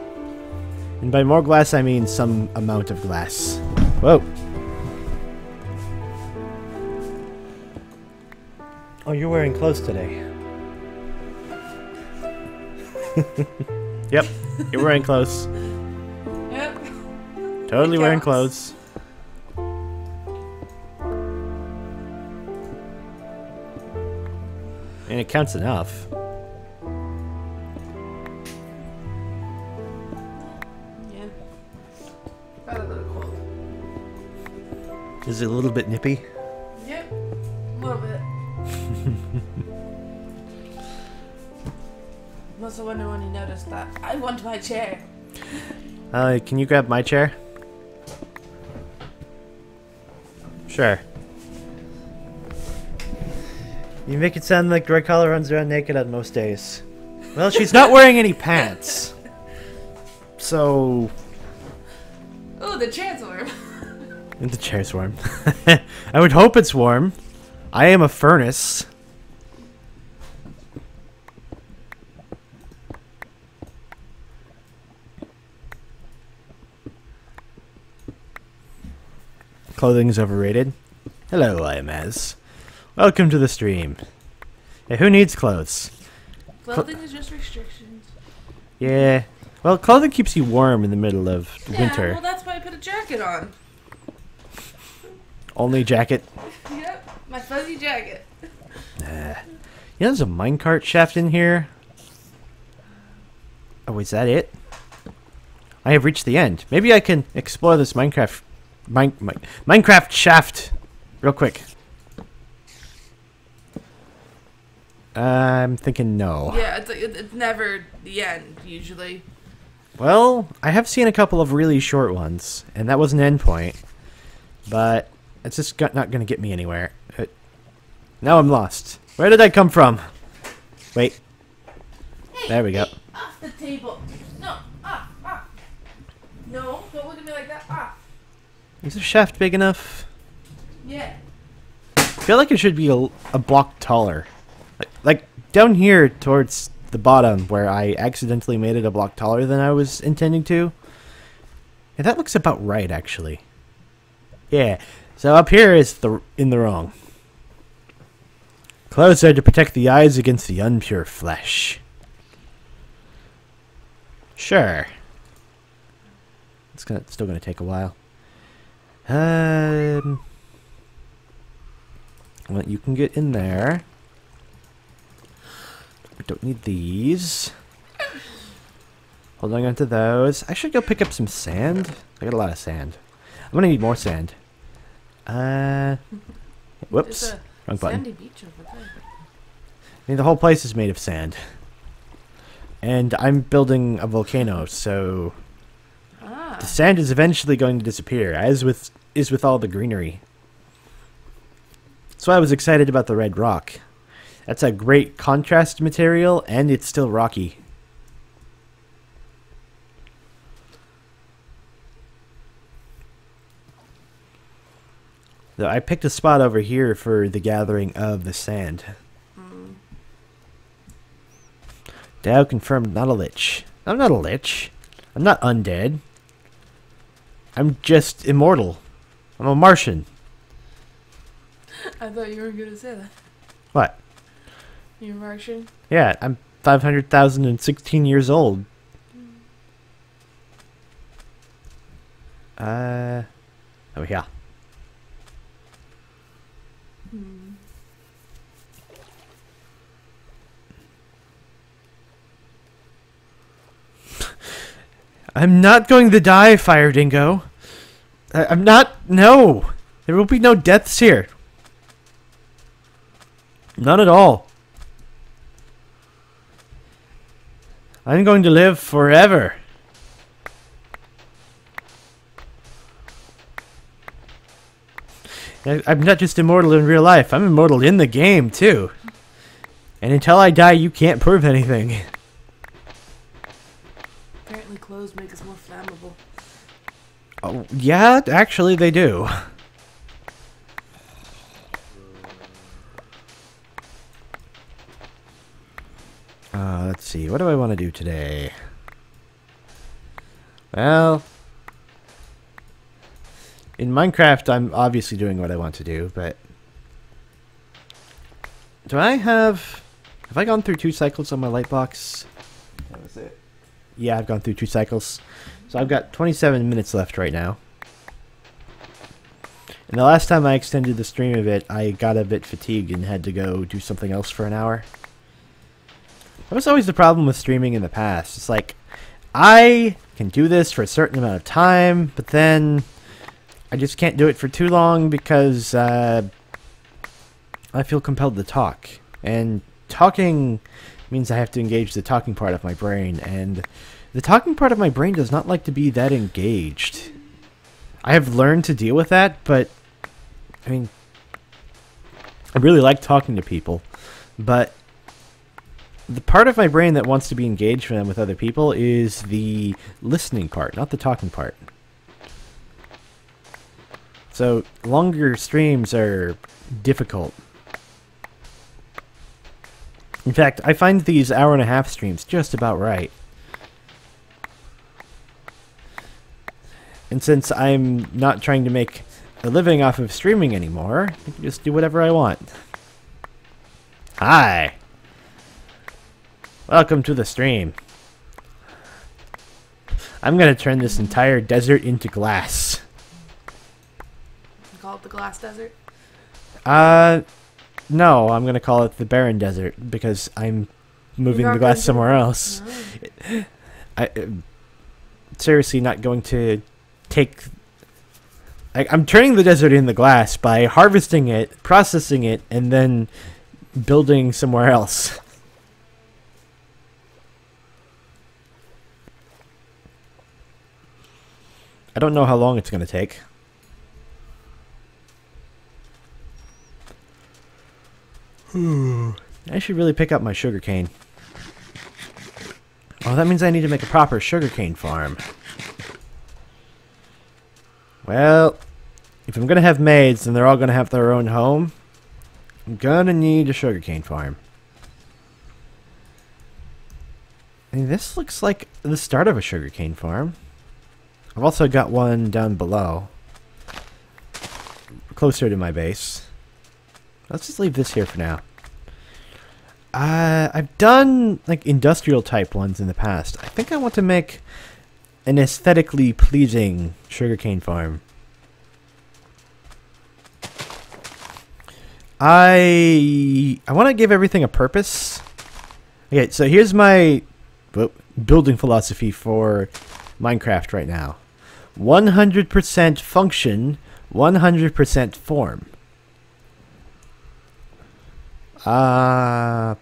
And by more glass, I mean some amount of glass. Whoa. Oh, you're wearing clothes today. Yep, you're wearing clothes. Yep. Totally wearing clothes. And it counts enough. Yeah. Got a little cold. Is it a little bit nippy? Yep. A little bit. I'm also wondering when you noticed that. I want my chair. Can you grab my chair? Sure. You make it sound like Red Collar runs around naked on most days. Well, she's not wearing any pants. So... Oh, the chair's warm. The chair's warm. I would hope it's warm. I am a furnace. Clothing's overrated. Hello, I am Az. Welcome to the stream. Hey, who needs clothes? Clothing is just restrictions. Yeah. Well, clothing keeps you warm in the middle of winter. Well, that's why I put a jacket on. Only jacket. Yep, my fuzzy jacket. You know, there's a minecart shaft in here. Oh, is that it? I have reached the end. Maybe I can explore this Minecraft shaft real quick. I'm thinking no. Yeah, it's never the end, usually. Well, I have seen a couple of really short ones, and that was an end point. But it's just not going to get me anywhere. Now I'm lost. Where did I come from? Wait. Hey, there we go. Hey, off the table. No, off. No, don't look at me like that. Off. Is the shaft big enough? Yeah. I feel like it should be a block taller. Like down here towards the bottom where I accidentally made it a block taller than I was intending to. And that looks about right, actually. Yeah. So up here is in the wrong. Clothes are to protect the eyes against the impure flesh. Sure. It's still gonna take a while. Well, you can get in there. We don't need these. Holding on to those. I should go pick up some sand. I got a lot of sand. I'm gonna need more sand. Whoops. There's a Wrong button. sandy beach over there. I mean, the whole place is made of sand. And I'm building a volcano, so the sand is eventually going to disappear, as with all the greenery. That's why I was excited about the red rock. That's a great contrast material, and it's still rocky. So I picked a spot over here for the gathering of the sand. Dow confirmed not a lich. I'm not a lich. I'm not undead. I'm just immortal. I'm a Martian. I thought you were going to say that. What? You're Martian? Yeah, I'm 500,016 years old. Oh yeah. I'm not going to die, Fire Dingo. I'm not. No. There will be no deaths here. None at all. I'm going to live forever. I'm not just immortal in real life. I'm immortal in the game, too. And until I die, you can't prove anything. Apparently clothes make us more flammable. Oh, yeah, actually they do. Let's see. What do I want to do today? Well, in Minecraft, I'm obviously doing what I want to do, but do I have I gone through 2 cycles on my light box? That was it. Yeah, I've gone through 2 cycles. So I've got 27 minutes left right now. And the last time I extended the stream a bit, I got a bit fatigued and had to go do something else for an hour. That was always the problem with streaming in the past. It's like, I can do this for a certain amount of time, but then I just can't do it for too long because I feel compelled to talk. And talking means I have to engage the talking part of my brain, and the talking part of my brain does not like to be that engaged. I have learned to deal with that, but I mean, I really like talking to people, but the part of my brain that wants to be engaged with other people is the listening part, not the talking part. So longer streams are difficult. In fact, I find these hour-and-a-half streams just about right. And since I'm not trying to make a living off of streaming anymore, I can just do whatever I want. Hi! Welcome to the stream. I'm gonna turn this entire desert into glass. You call it the glass desert? No, I'm gonna call it the barren desert because I'm moving the glass somewhere else. No. I'm seriously not going to take... I'm turning the desert into glass by harvesting it, processing it, and then building somewhere else. I don't know how long it's going to take. I should really pick up my sugarcane. Oh, that means I need to make a proper sugarcane farm. Well, if I'm going to have maids and they're all going to have their own home, I'm going to need a sugarcane farm. I mean, this looks like the start of a sugarcane farm. I've also got one down below, closer to my base. Let's just leave this here for now. I've done like industrial type ones in the past. I think I want to make an aesthetically pleasing sugarcane farm. I want to give everything a purpose. Okay, so here's my building philosophy for Minecraft right now. 100% function, 100% form. I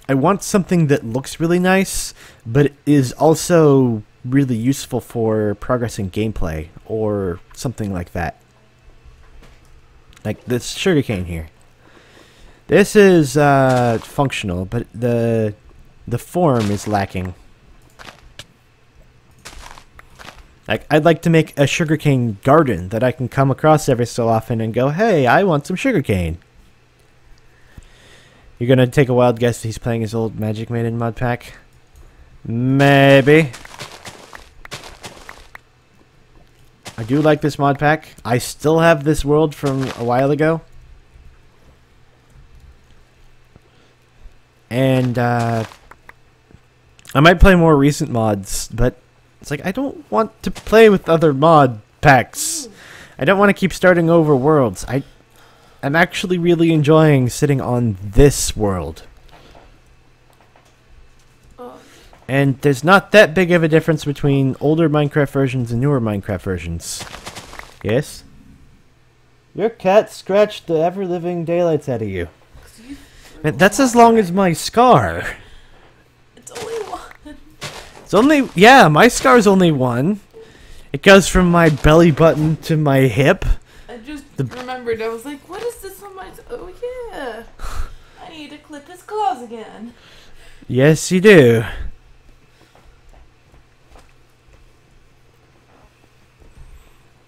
want something that looks really nice, but is also really useful for progressing gameplay or something like that. Like this sugarcane here. This is functional, but the form is lacking. Like, I'd like to make a sugarcane garden that I can come across every so often and go, hey, I want some sugarcane. You're gonna take a wild guess he's playing his old Magic Maiden mod pack? Maybe. I do like this mod pack. I still have this world from a while ago. And, I might play more recent mods, but it's like, I don't want to play with other mod packs. I don't want to keep starting over worlds. I'm actually really enjoying sitting on this world. And there's not that big of a difference between older Minecraft versions and newer Minecraft versions. Yes? Your cat scratched the ever-living daylights out of you. Man, that's as long as my scar. It's only one. It's only... Yeah, my scar's only one. It goes from my belly button to my hip. I just remembered. I was like, what is this on my... Oh, yeah. I need to clip his claws again. Yes, you do.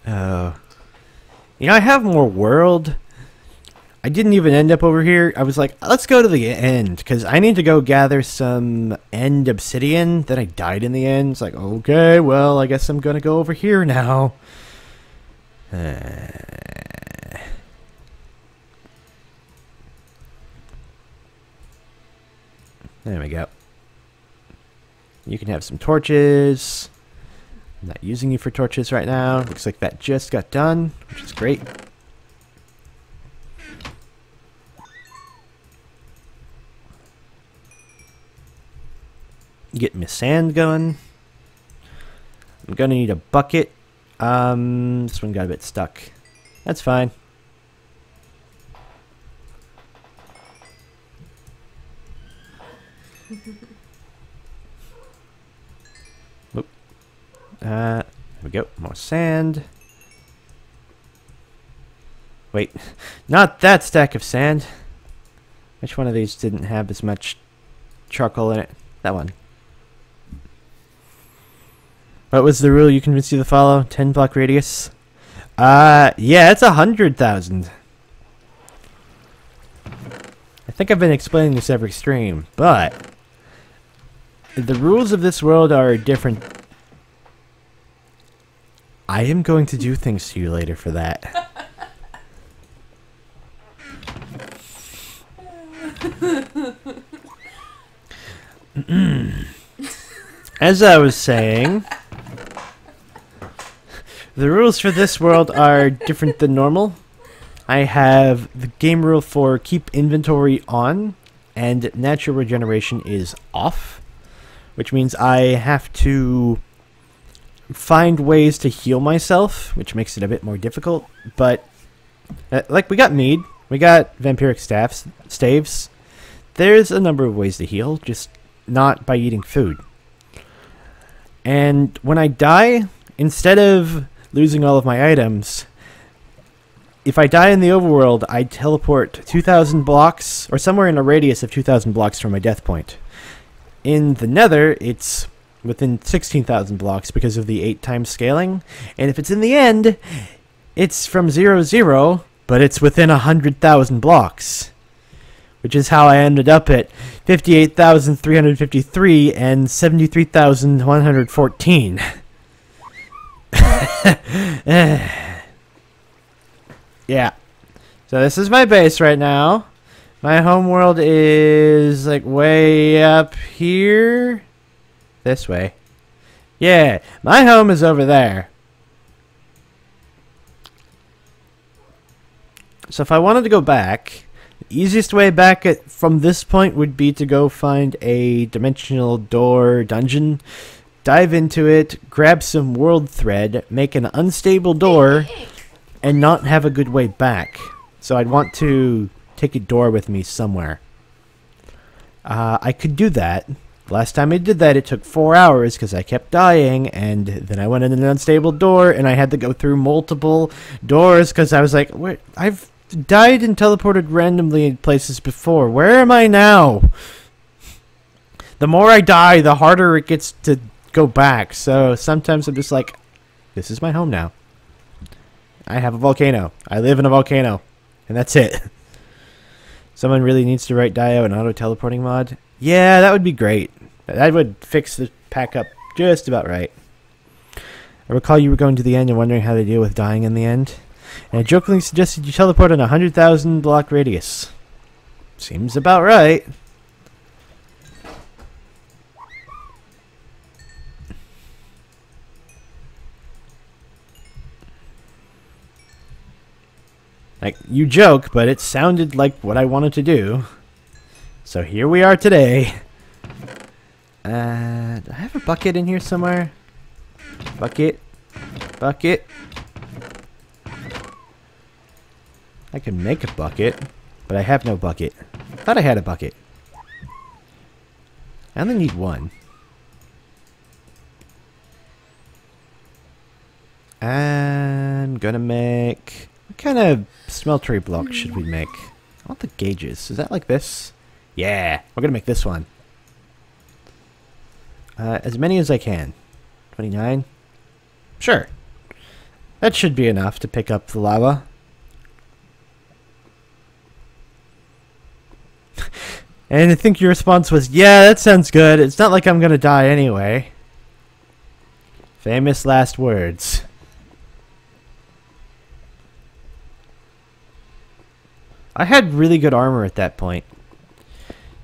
Oh. You know, I have more world. I didn't even end up over here. I was like, let's go to the end, because I need to go gather some end obsidian. Then I died in the end. It's like, okay, well, I guess I'm going to go over here now. There we go. You can have some torches. I'm not using you for torches right now. Looks like that just got done, which is great. Get my sand going. I'm gonna need a bucket. This one got a bit stuck. That's fine. Oop. There we go. More sand. Wait, not that stack of sand. Which one of these didn't have as much charcoal in it? That one. What was the rule you convinced you to follow? 10 block radius? Yeah, it's 100,000. I think I've been explaining this every stream, but the rules of this world are different. I am going to do things to you later for that. As I was saying, the rules for this world are different than normal. I have the game rule for keep inventory on, and natural regeneration is off, which means I have to find ways to heal myself, which makes it a bit more difficult. But, like, we got mead, we got vampiric staves. There's a number of ways to heal, just not by eating food. And when I die, instead of losing all of my items, if I die in the overworld, I teleport 2,000 blocks, or somewhere in a radius of 2,000 blocks from my death point. In the nether, it's within 16,000 blocks because of the 8 times scaling. And if it's in the end, it's from 0, 0, but it's within 100,000 blocks. Which is how I ended up at 58,353 and 73,114. Yeah. So this is my base right now. My home world is like way up here. This way. Yeah, my home is over there. So if I wanted to go back, the easiest way back from this point would be to go find a dimensional door dungeon, dive into it, grab some world thread, make an unstable door, and not have a good way back. So I'd want to take a door with me somewhere. I could do that. Last time I did that, it took 4 hours because I kept dying, and then I went in an unstable door, and I had to go through multiple doors because I was like, "Wait, I've died and teleported randomly in places before. Where am I now?" The more I die, the harder it gets to go back. So sometimes I'm just like, this is my home now. I have a volcano. I live in a volcano. And that's it. Someone really needs to write Dio an auto-teleporting mod. Yeah, that would be great. That would fix the pack up just about right. I recall you were going to the end and wondering how to deal with dying in the end. And I jokingly suggested you teleport in a 100,000 block radius. Seems about right. Like, you joke, but it sounded like what I wanted to do. So here we are today. Do I have a bucket in here somewhere? Bucket. Bucket. I can make a bucket, but I have no bucket. I thought I had a bucket. I only need one. I'm gonna make... What kind of smeltery block should we make? I want the gauges. Is that like this? Yeah, we're gonna make this one. As many as I can. 29? Sure. That should be enough to pick up the lava. And I think your response was, yeah, that sounds good. It's not like I'm gonna die anyway. Famous last words. I had really good armor at that point.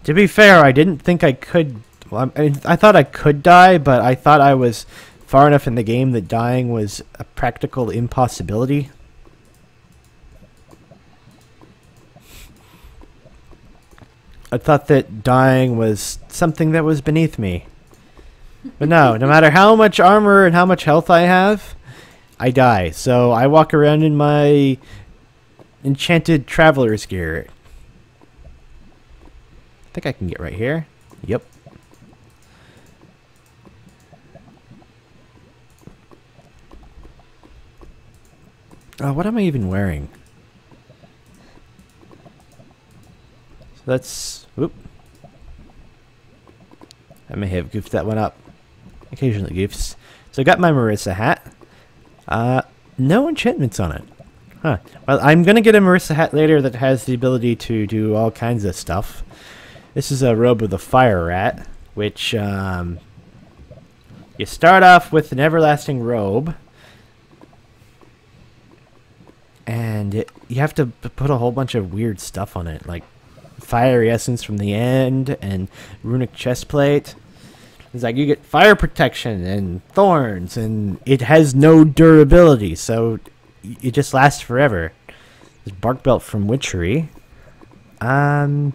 To be fair, I didn't think I could... Well, I thought I could die, but I thought I was far enough in the game that dying was a practical impossibility. I thought that dying was something that was beneath me. But no, no matter how much armor and how much health I have, I die. So I walk around in my enchanted traveler's gear. I think I can get right here. Yep. What am I even wearing? So that's... Whoop. I may have goofed that one up. Occasionally goofs. So I got my Marissa hat. No enchantments on it. Huh. Well, I'm going to get a Marissa hat later that has the ability to do all kinds of stuff. This is a robe of the fire rat, which you start off with an everlasting robe. And you have to put a whole bunch of weird stuff on it, like fiery essence from the end and runic chestplate. It's like you get fire protection and thorns, and it has no durability, so it just lasts forever. This bark belt from Witchery. Yeah,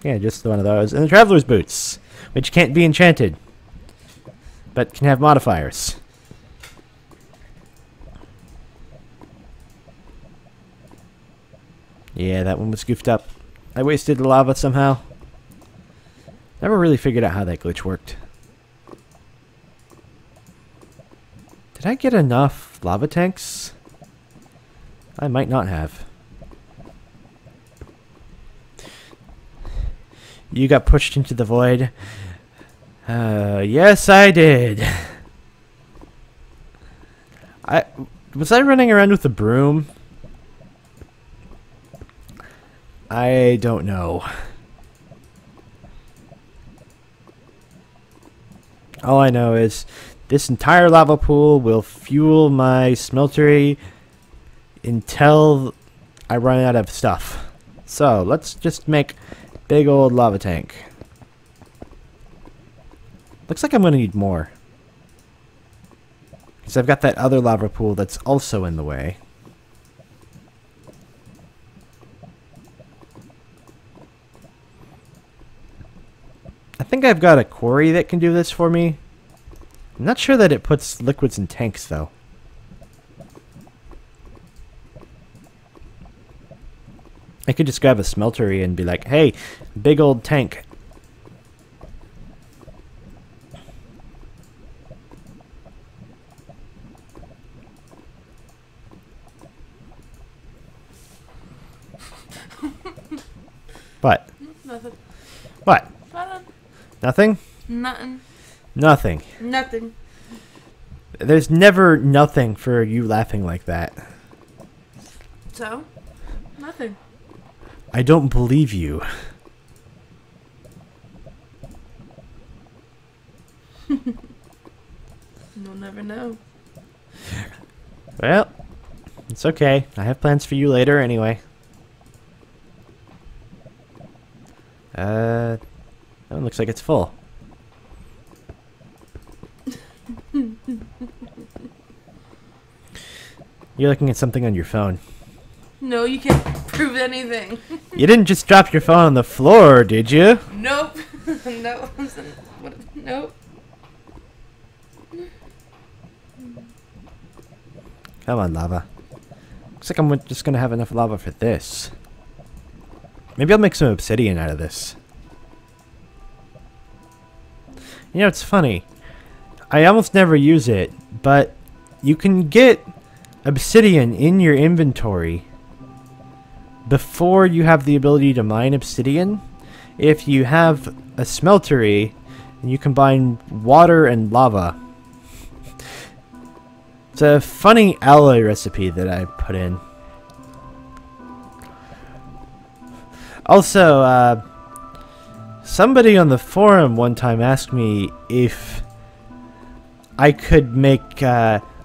just one of those. And the Traveler's Boots, which can't be enchanted, but can have modifiers. Yeah, that one was goofed up. I wasted the lava somehow. Never really figured out how that glitch worked. Did I get enough lava tanks? I might not have. You got pushed into the void. Yes, I did. Was I running around with a broom? I don't know. All I know is this entire lava pool will fuel my smeltery until I run out of stuff. So let's just make big old lava tank. Looks like I'm going to need more, because I've got that other lava pool that's also in the way. I think I've got a quarry that can do this for me. I'm not sure that it puts liquids in tanks, though. I could just grab a smeltery and be like, hey, big old tank. What? Nothing. What? Nothing. Nothing? Nothing. Nothing. Nothing. There's never nothing for you laughing like that. So? Nothing. I don't believe you. You'll never know. Well, it's okay. I have plans for you later anyway. That one looks like it's full. You're looking at something on your phone. No, you can't prove anything. You didn't just drop your phone on the floor, did you? Nope. No. Nope. Come on, lava. Looks like I'm just gonna have enough lava for this. Maybe I'll make some obsidian out of this. You know, it's funny. I almost never use it, but you can get obsidian in your inventory before you have the ability to mine obsidian. If you have a smeltery, and you combine water and lava. It's a funny alloy recipe that I put in. Also, somebody on the forum one time asked me if I could make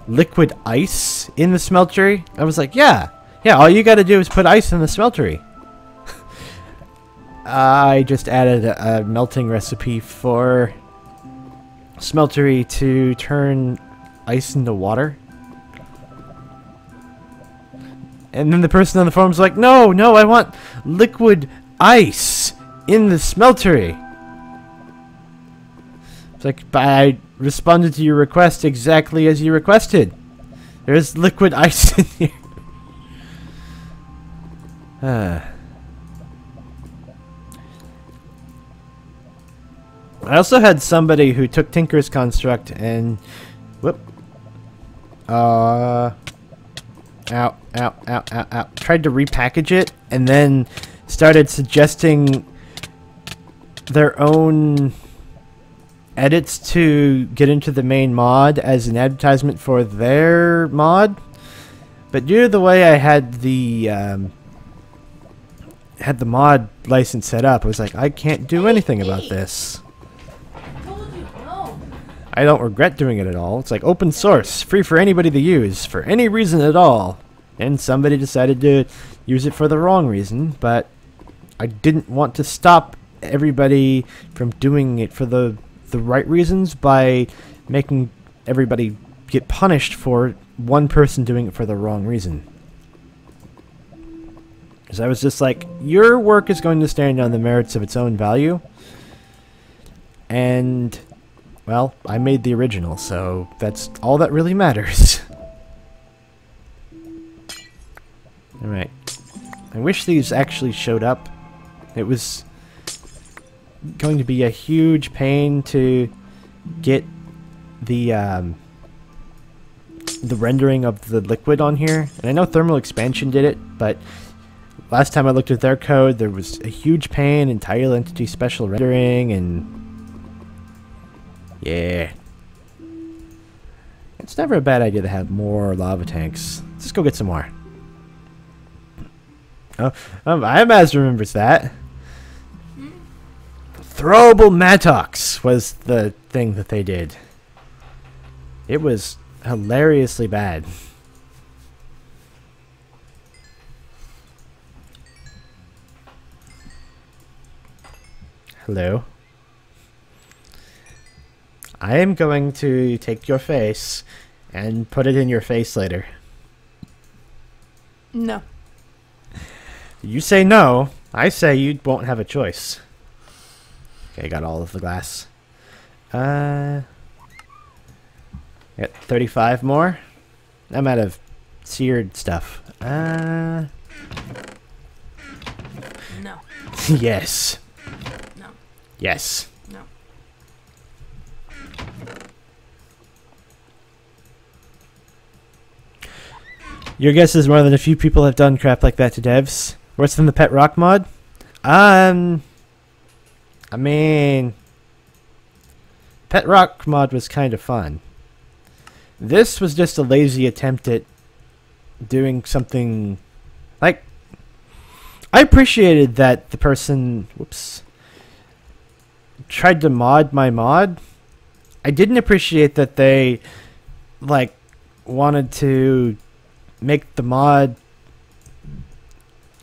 liquid ice in the smeltery. I was like, yeah, all you gotta do is put ice in the smeltery. I just added a melting recipe for smeltery to turn ice into water. And then the person on the forum's like, no, I want liquid ice in the smeltery. It's like, I responded to your request exactly as you requested. There's liquid ice in here. I also had somebody who took Tinker's Construct and... Whoop. Ow. Tried to repackage it and then started suggesting their own edits to get into the main mod as an advertisement for their mod. But due to the way I had the mod license set up, I was like, I can't do anything about this. I don't regret doing it at all. It's like open source, free for anybody to use, for any reason at all. And somebody decided to use it for the wrong reason, but I didn't want to stop everybody from doing it for the right reasons by making everybody get punished for one person doing it for the wrong reason. Because I was just like, your work is going to stand on the merits of its own value. And... well, I made the original, so that's all that really matters. Alright. I wish these actually showed up. It was going to be a huge pain to get the rendering of the liquid on here. And I know Thermal Expansion did it, but last time I looked at their code, there was a huge pain in Tile Entity Special Rendering, and yeah. It's never a bad idea to have more lava tanks. Let's just go get some more. Oh, Imaz remembers that. Throwable Mattox was the thing that they did. It was hilariously bad. Hello? I am going to take your face and put it in your face later. No. You say no. I say you won't have a choice. Okay, got all of the glass. Got 35 more. I'm out of seared stuff. Yes. No. Yes. No. Your guess is more than a few people have done crap like that to devs. Worse than the Pet Rock mod? I mean, Pet Rock mod was kind of fun. This was just a lazy attempt at doing something like, I appreciated that the person, whoops, tried to mod my mod. I didn't appreciate that they, like, wanted to make the mod,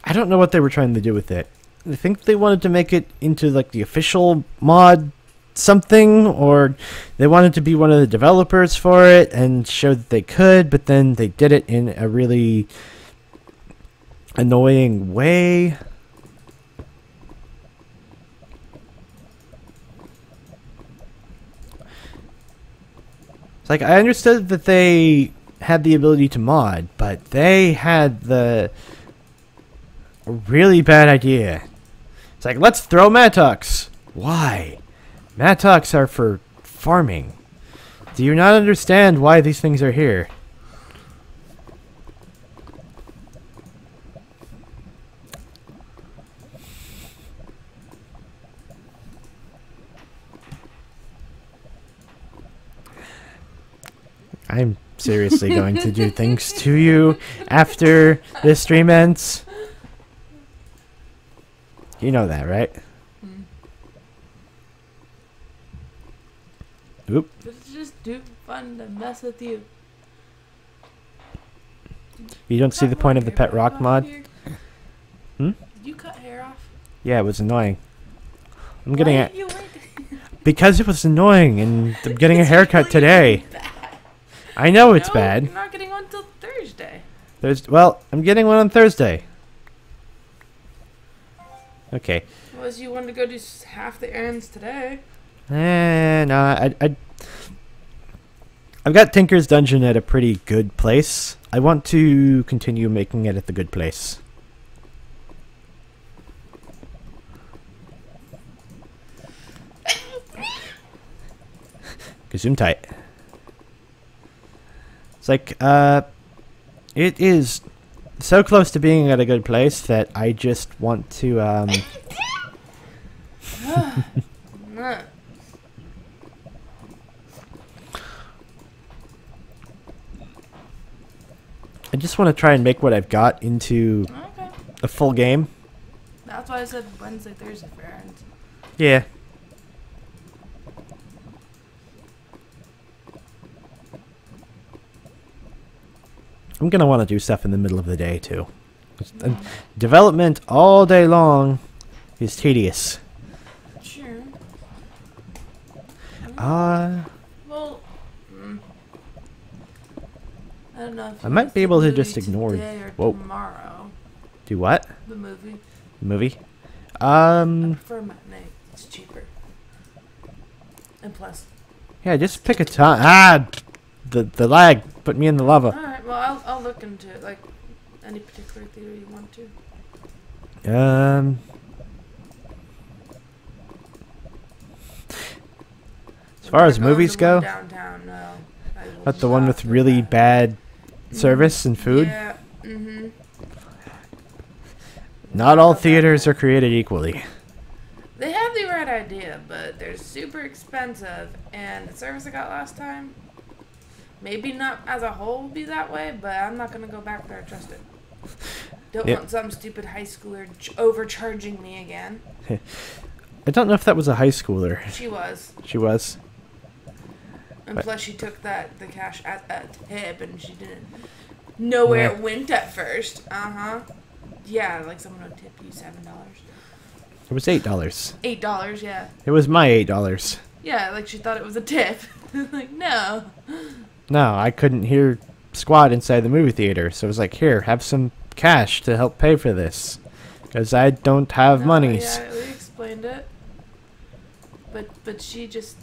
I don't know what they were trying to do with it. I think they wanted to make it into, like, the official mod something, or they wanted to be one of the developers for it and show that they could, but then they did it in a really annoying way. It's like, I understood that they had the ability to mod, but they had the really bad idea. It's like, let's throw mattocks. Why? Mattocks are for farming. Do you not understand why these things are here? I'm seriously going to do things to you after this stream ends. You know that, right? Oop. It's just fun to mess with you. You don't see the point of the Pet Rock mod? Hmm? Did you cut hair off? Yeah, it was annoying. I'm getting Why it. didn't you wait? Because it was annoying, and I'm getting a haircut today. I know it's bad. You're not getting one until Thursday. Well, I'm getting one on Thursday. Okay. Unless you wanted to go do half the errands today. No, I've got Tinker's Dungeon at a pretty good place. I want to continue making it at the good place. Zoom tight. It's like, it is so close to being at a good place that I just want to, I just want to try and make what I've got into a full game. That's why I said Wednesday, Thursday for errands. Yeah. I'm going to want to do stuff in the middle of the day, too. Development all day long is tedious. Sure. Well, I don't know if I might be able to just ignore. Whoa. Tomorrow. Do what? The movie. The movie? I prefer matinee. It's cheaper. And plus. Yeah, just pick a time. The lag put me in the lava. Alright, well, I'll look into it. Like, any particular theater you want to. As far as movies go, downtown, no. but the one with really bad service and food. Yeah. Not all theaters are created equally. They have the right idea, but they're super expensive, and the service I got last time, maybe not as a whole will be that way, but I'm not gonna go back there. Trust it. Don't want some stupid high schooler overcharging me again. I don't know if that was a high schooler. She was. She was. And plus, she took the cash at that tip, and she didn't know where it went at first. Yeah, like someone would tip you $7. It was $8. $8, yeah. It was my $8. Yeah, like she thought it was a tip. Like, no. No, I couldn't hear squat inside the movie theater, so I was like, here, have some cash to help pay for this. Because I don't have monies. Yeah, we explained it. But she just...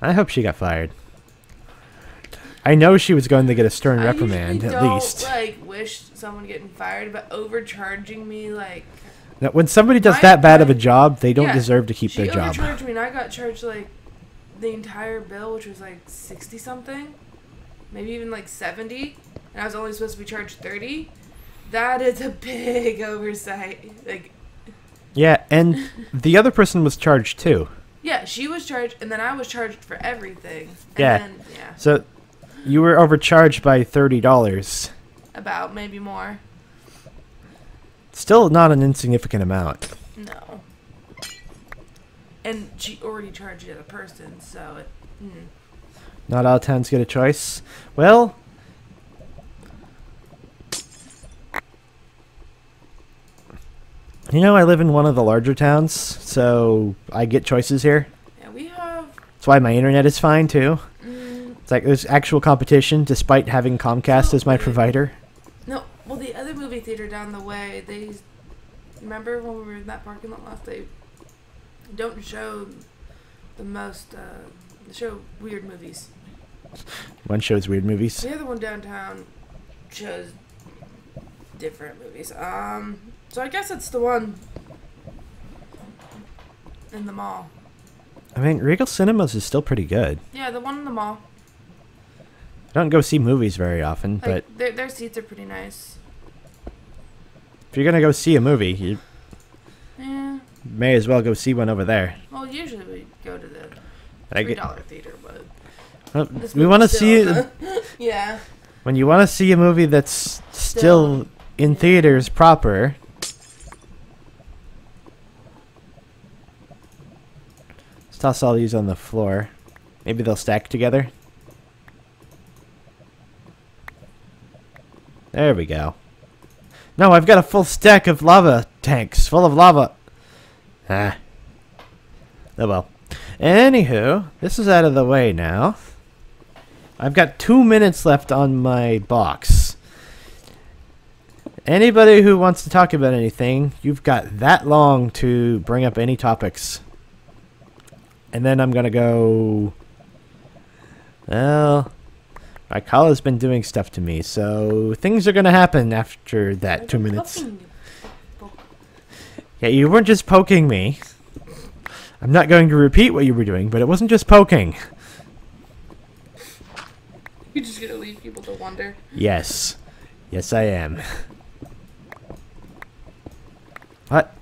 I hope she got fired. I know she was going to get a stern reprimand, I at least. Like, wish someone getting fired, but overcharging me, like... Now, when somebody does that bad of a job, they don't deserve to keep their job. She overcharged me, and I got charged, like, the entire bill, which was, like, 60-something. Maybe even, like, 70. And I was only supposed to be charged 30. That is a big oversight. Like... Yeah, and the other person was charged, too. Yeah, she was charged, and then I was charged for everything. And yeah. Then, yeah. So, you were overcharged by $30. About, maybe more. Still not an insignificant amount. No. And she already charged the other person, so it... Not all towns get a choice. Well... You know, I live in one of the larger towns, so I get choices here. Yeah, we have... That's why my internet is fine, too. It's like there's actual competition, despite having Comcast as my provider. No, well, the other movie theater down the way, they... Remember when we were in that parking lot last? They don't show the most... they show weird movies. One shows weird movies. The other one downtown shows different movies. So I guess it's the one in the mall. I mean, Regal Cinemas is still pretty good. Yeah, the one in the mall. I don't go see movies very often, like, but... Their seats are pretty nice. If you're going to go see a movie, you may as well go see one over there. Well, usually we go to the $3 theater, but... Well, we want to see... Yeah. When you want to see a movie that's still in theaters proper... Let's toss all these on the floor. Maybe they'll stack together. There we go. No, I've got a full stack of lava tanks full of lava. Ah. Oh well. Anywho, this is out of the way now. I've got 2 minutes left on my box. Anybody who wants to talk about anything, you've got that long to bring up any topics. And then I'm going to go... Well... My Kala's been doing stuff to me, so things are going to happen after that 2 minutes. Yeah, you weren't just poking me. I'm not going to repeat what you were doing, but it wasn't just poking. You're just going to leave people to wonder? Yes. Yes, I am. What?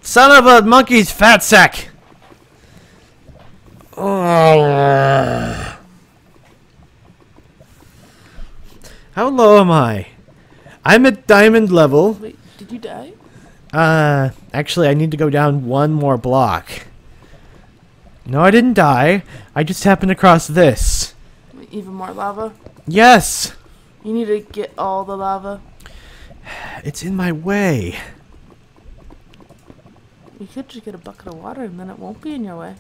Son of a monkey's fat sack! Oh. How low am I? I'm at diamond level. Wait, did you die? Actually, I need to go down one more block. No, I didn't die. I just happened across this. Even more lava? Yes! You need to get all the lava. It's in my way. You could just get a bucket of water and then it won't be in your way.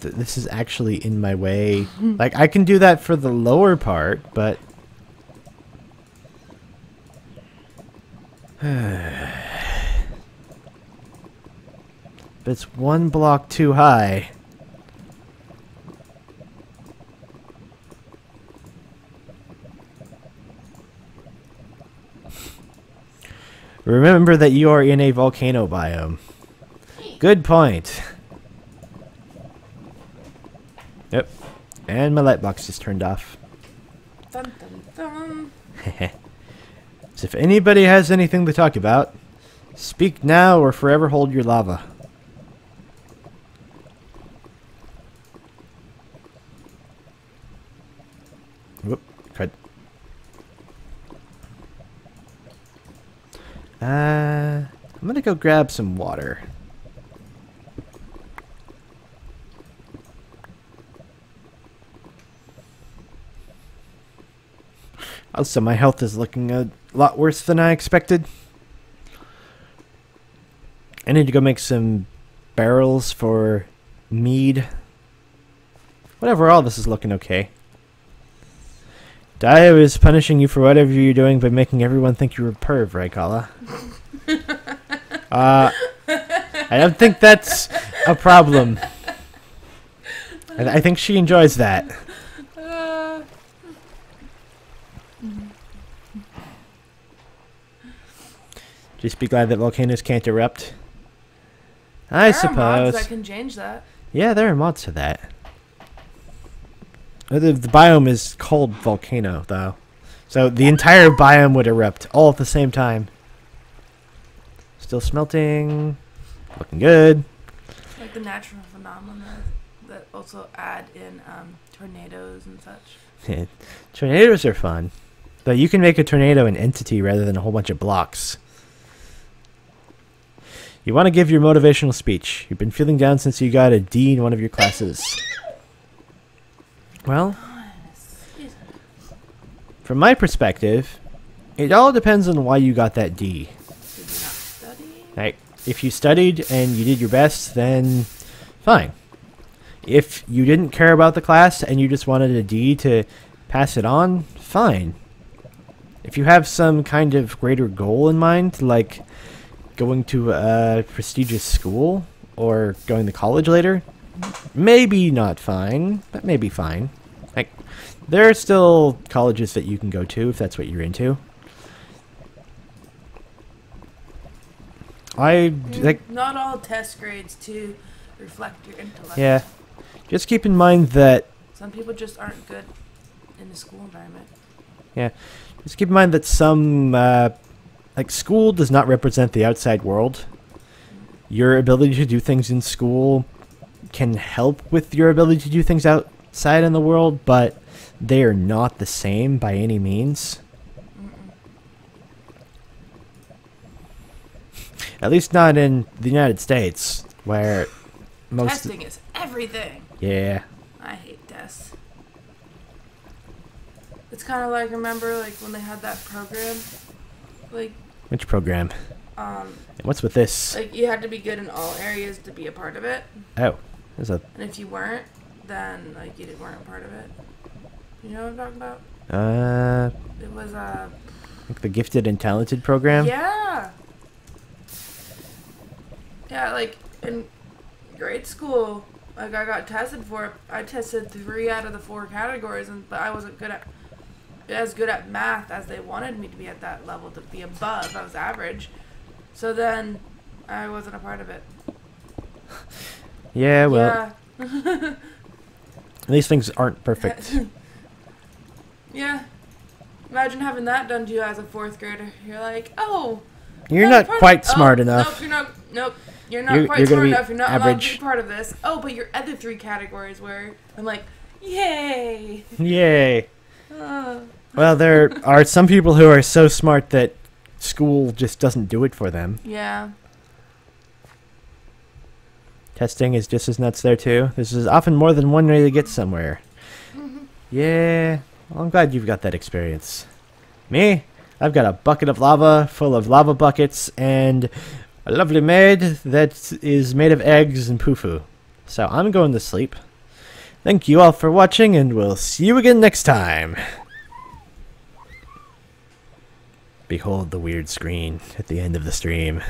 This is actually in my way. Like, I can do that for the lower part, but... But it's one block too high. Remember that you are in a volcano biome. Good point. Yep. And my light box just turned off. Dun, dun, dun. So if anybody has anything to talk about, speak now or forever hold your lava. Whoop, crud. I'm gonna go grab some water. Also, my health is looking a lot worse than I expected. I need to go make some barrels for mead. Whatever, all this is looking okay. Dio is punishing you for whatever you're doing by making everyone think you're a perv, right, Kala? I don't think that's a problem. I think she enjoys that. Just be glad that volcanoes can't erupt. I suppose. There are mods that can change that. Yeah, there are mods to that. The biome is called volcano, though. So the entire biome would erupt all at the same time. Still smelting. Looking good. Like the natural phenomena that also add in tornadoes and such. Tornadoes are fun. Though you can make a tornado an entity rather than a whole bunch of blocks. You want to give your motivational speech. You've been feeling down since you got a D in one of your classes. Well, from my perspective, it all depends on why you got that D. Did you not study? Like, if you studied and you did your best, then fine. If you didn't care about the class and you just wanted a D to pass it on, fine. If you have some kind of greater goal in mind, like going to a prestigious school or going to college later, maybe not fine, but maybe fine. Like, there are still colleges that you can go to if that's what you're into. Not all test grades to reflect your intellect. Yeah. Just keep in mind that some people just aren't good in the school environment. Yeah. Just keep in mind that some like school does not represent the outside world. Your ability to do things in school can help with your ability to do things outside in the world, but they are not the same by any means. At least not in the United States, where most testing is everything. Yeah. I hate tests. It's kind of like, remember, like when they had that program, like. Which program? What's with this? Like you had to be good in all areas to be a part of it. Oh, there's a. And if you weren't, then like you weren't a part of it. You know what I'm talking about? It was like the gifted and talented program. Yeah. Yeah, like in grade school, like I got tested for it. I tested 3 out of the 4 categories, but I wasn't as good at math as they wanted me to be at that level, to be above. I was average. So then I wasn't a part of it. Yeah, well. Yeah. These things aren't perfect. Yeah. Imagine having that done to you as a 4th grader. You're like, oh. You're not quite smart enough. Nope, you're not. Nope. You're not quite smart enough. You're not allowed to be part of this. Oh, but your other 3 categories were. I'm like, yay. Yay. Well, there are some people who are so smart that school just doesn't do it for them. Yeah. Testing is just as nuts there, too. This is often more than one way to get somewhere. Yeah. Well, I'm glad you've got that experience. Me? I've got a bucket of lava full of lava buckets and a lovely maid that is made of eggs and poo-foo. So I'm going to sleep. Thank you all for watching, and we'll see you again next time. Behold the weird screen at the end of the stream.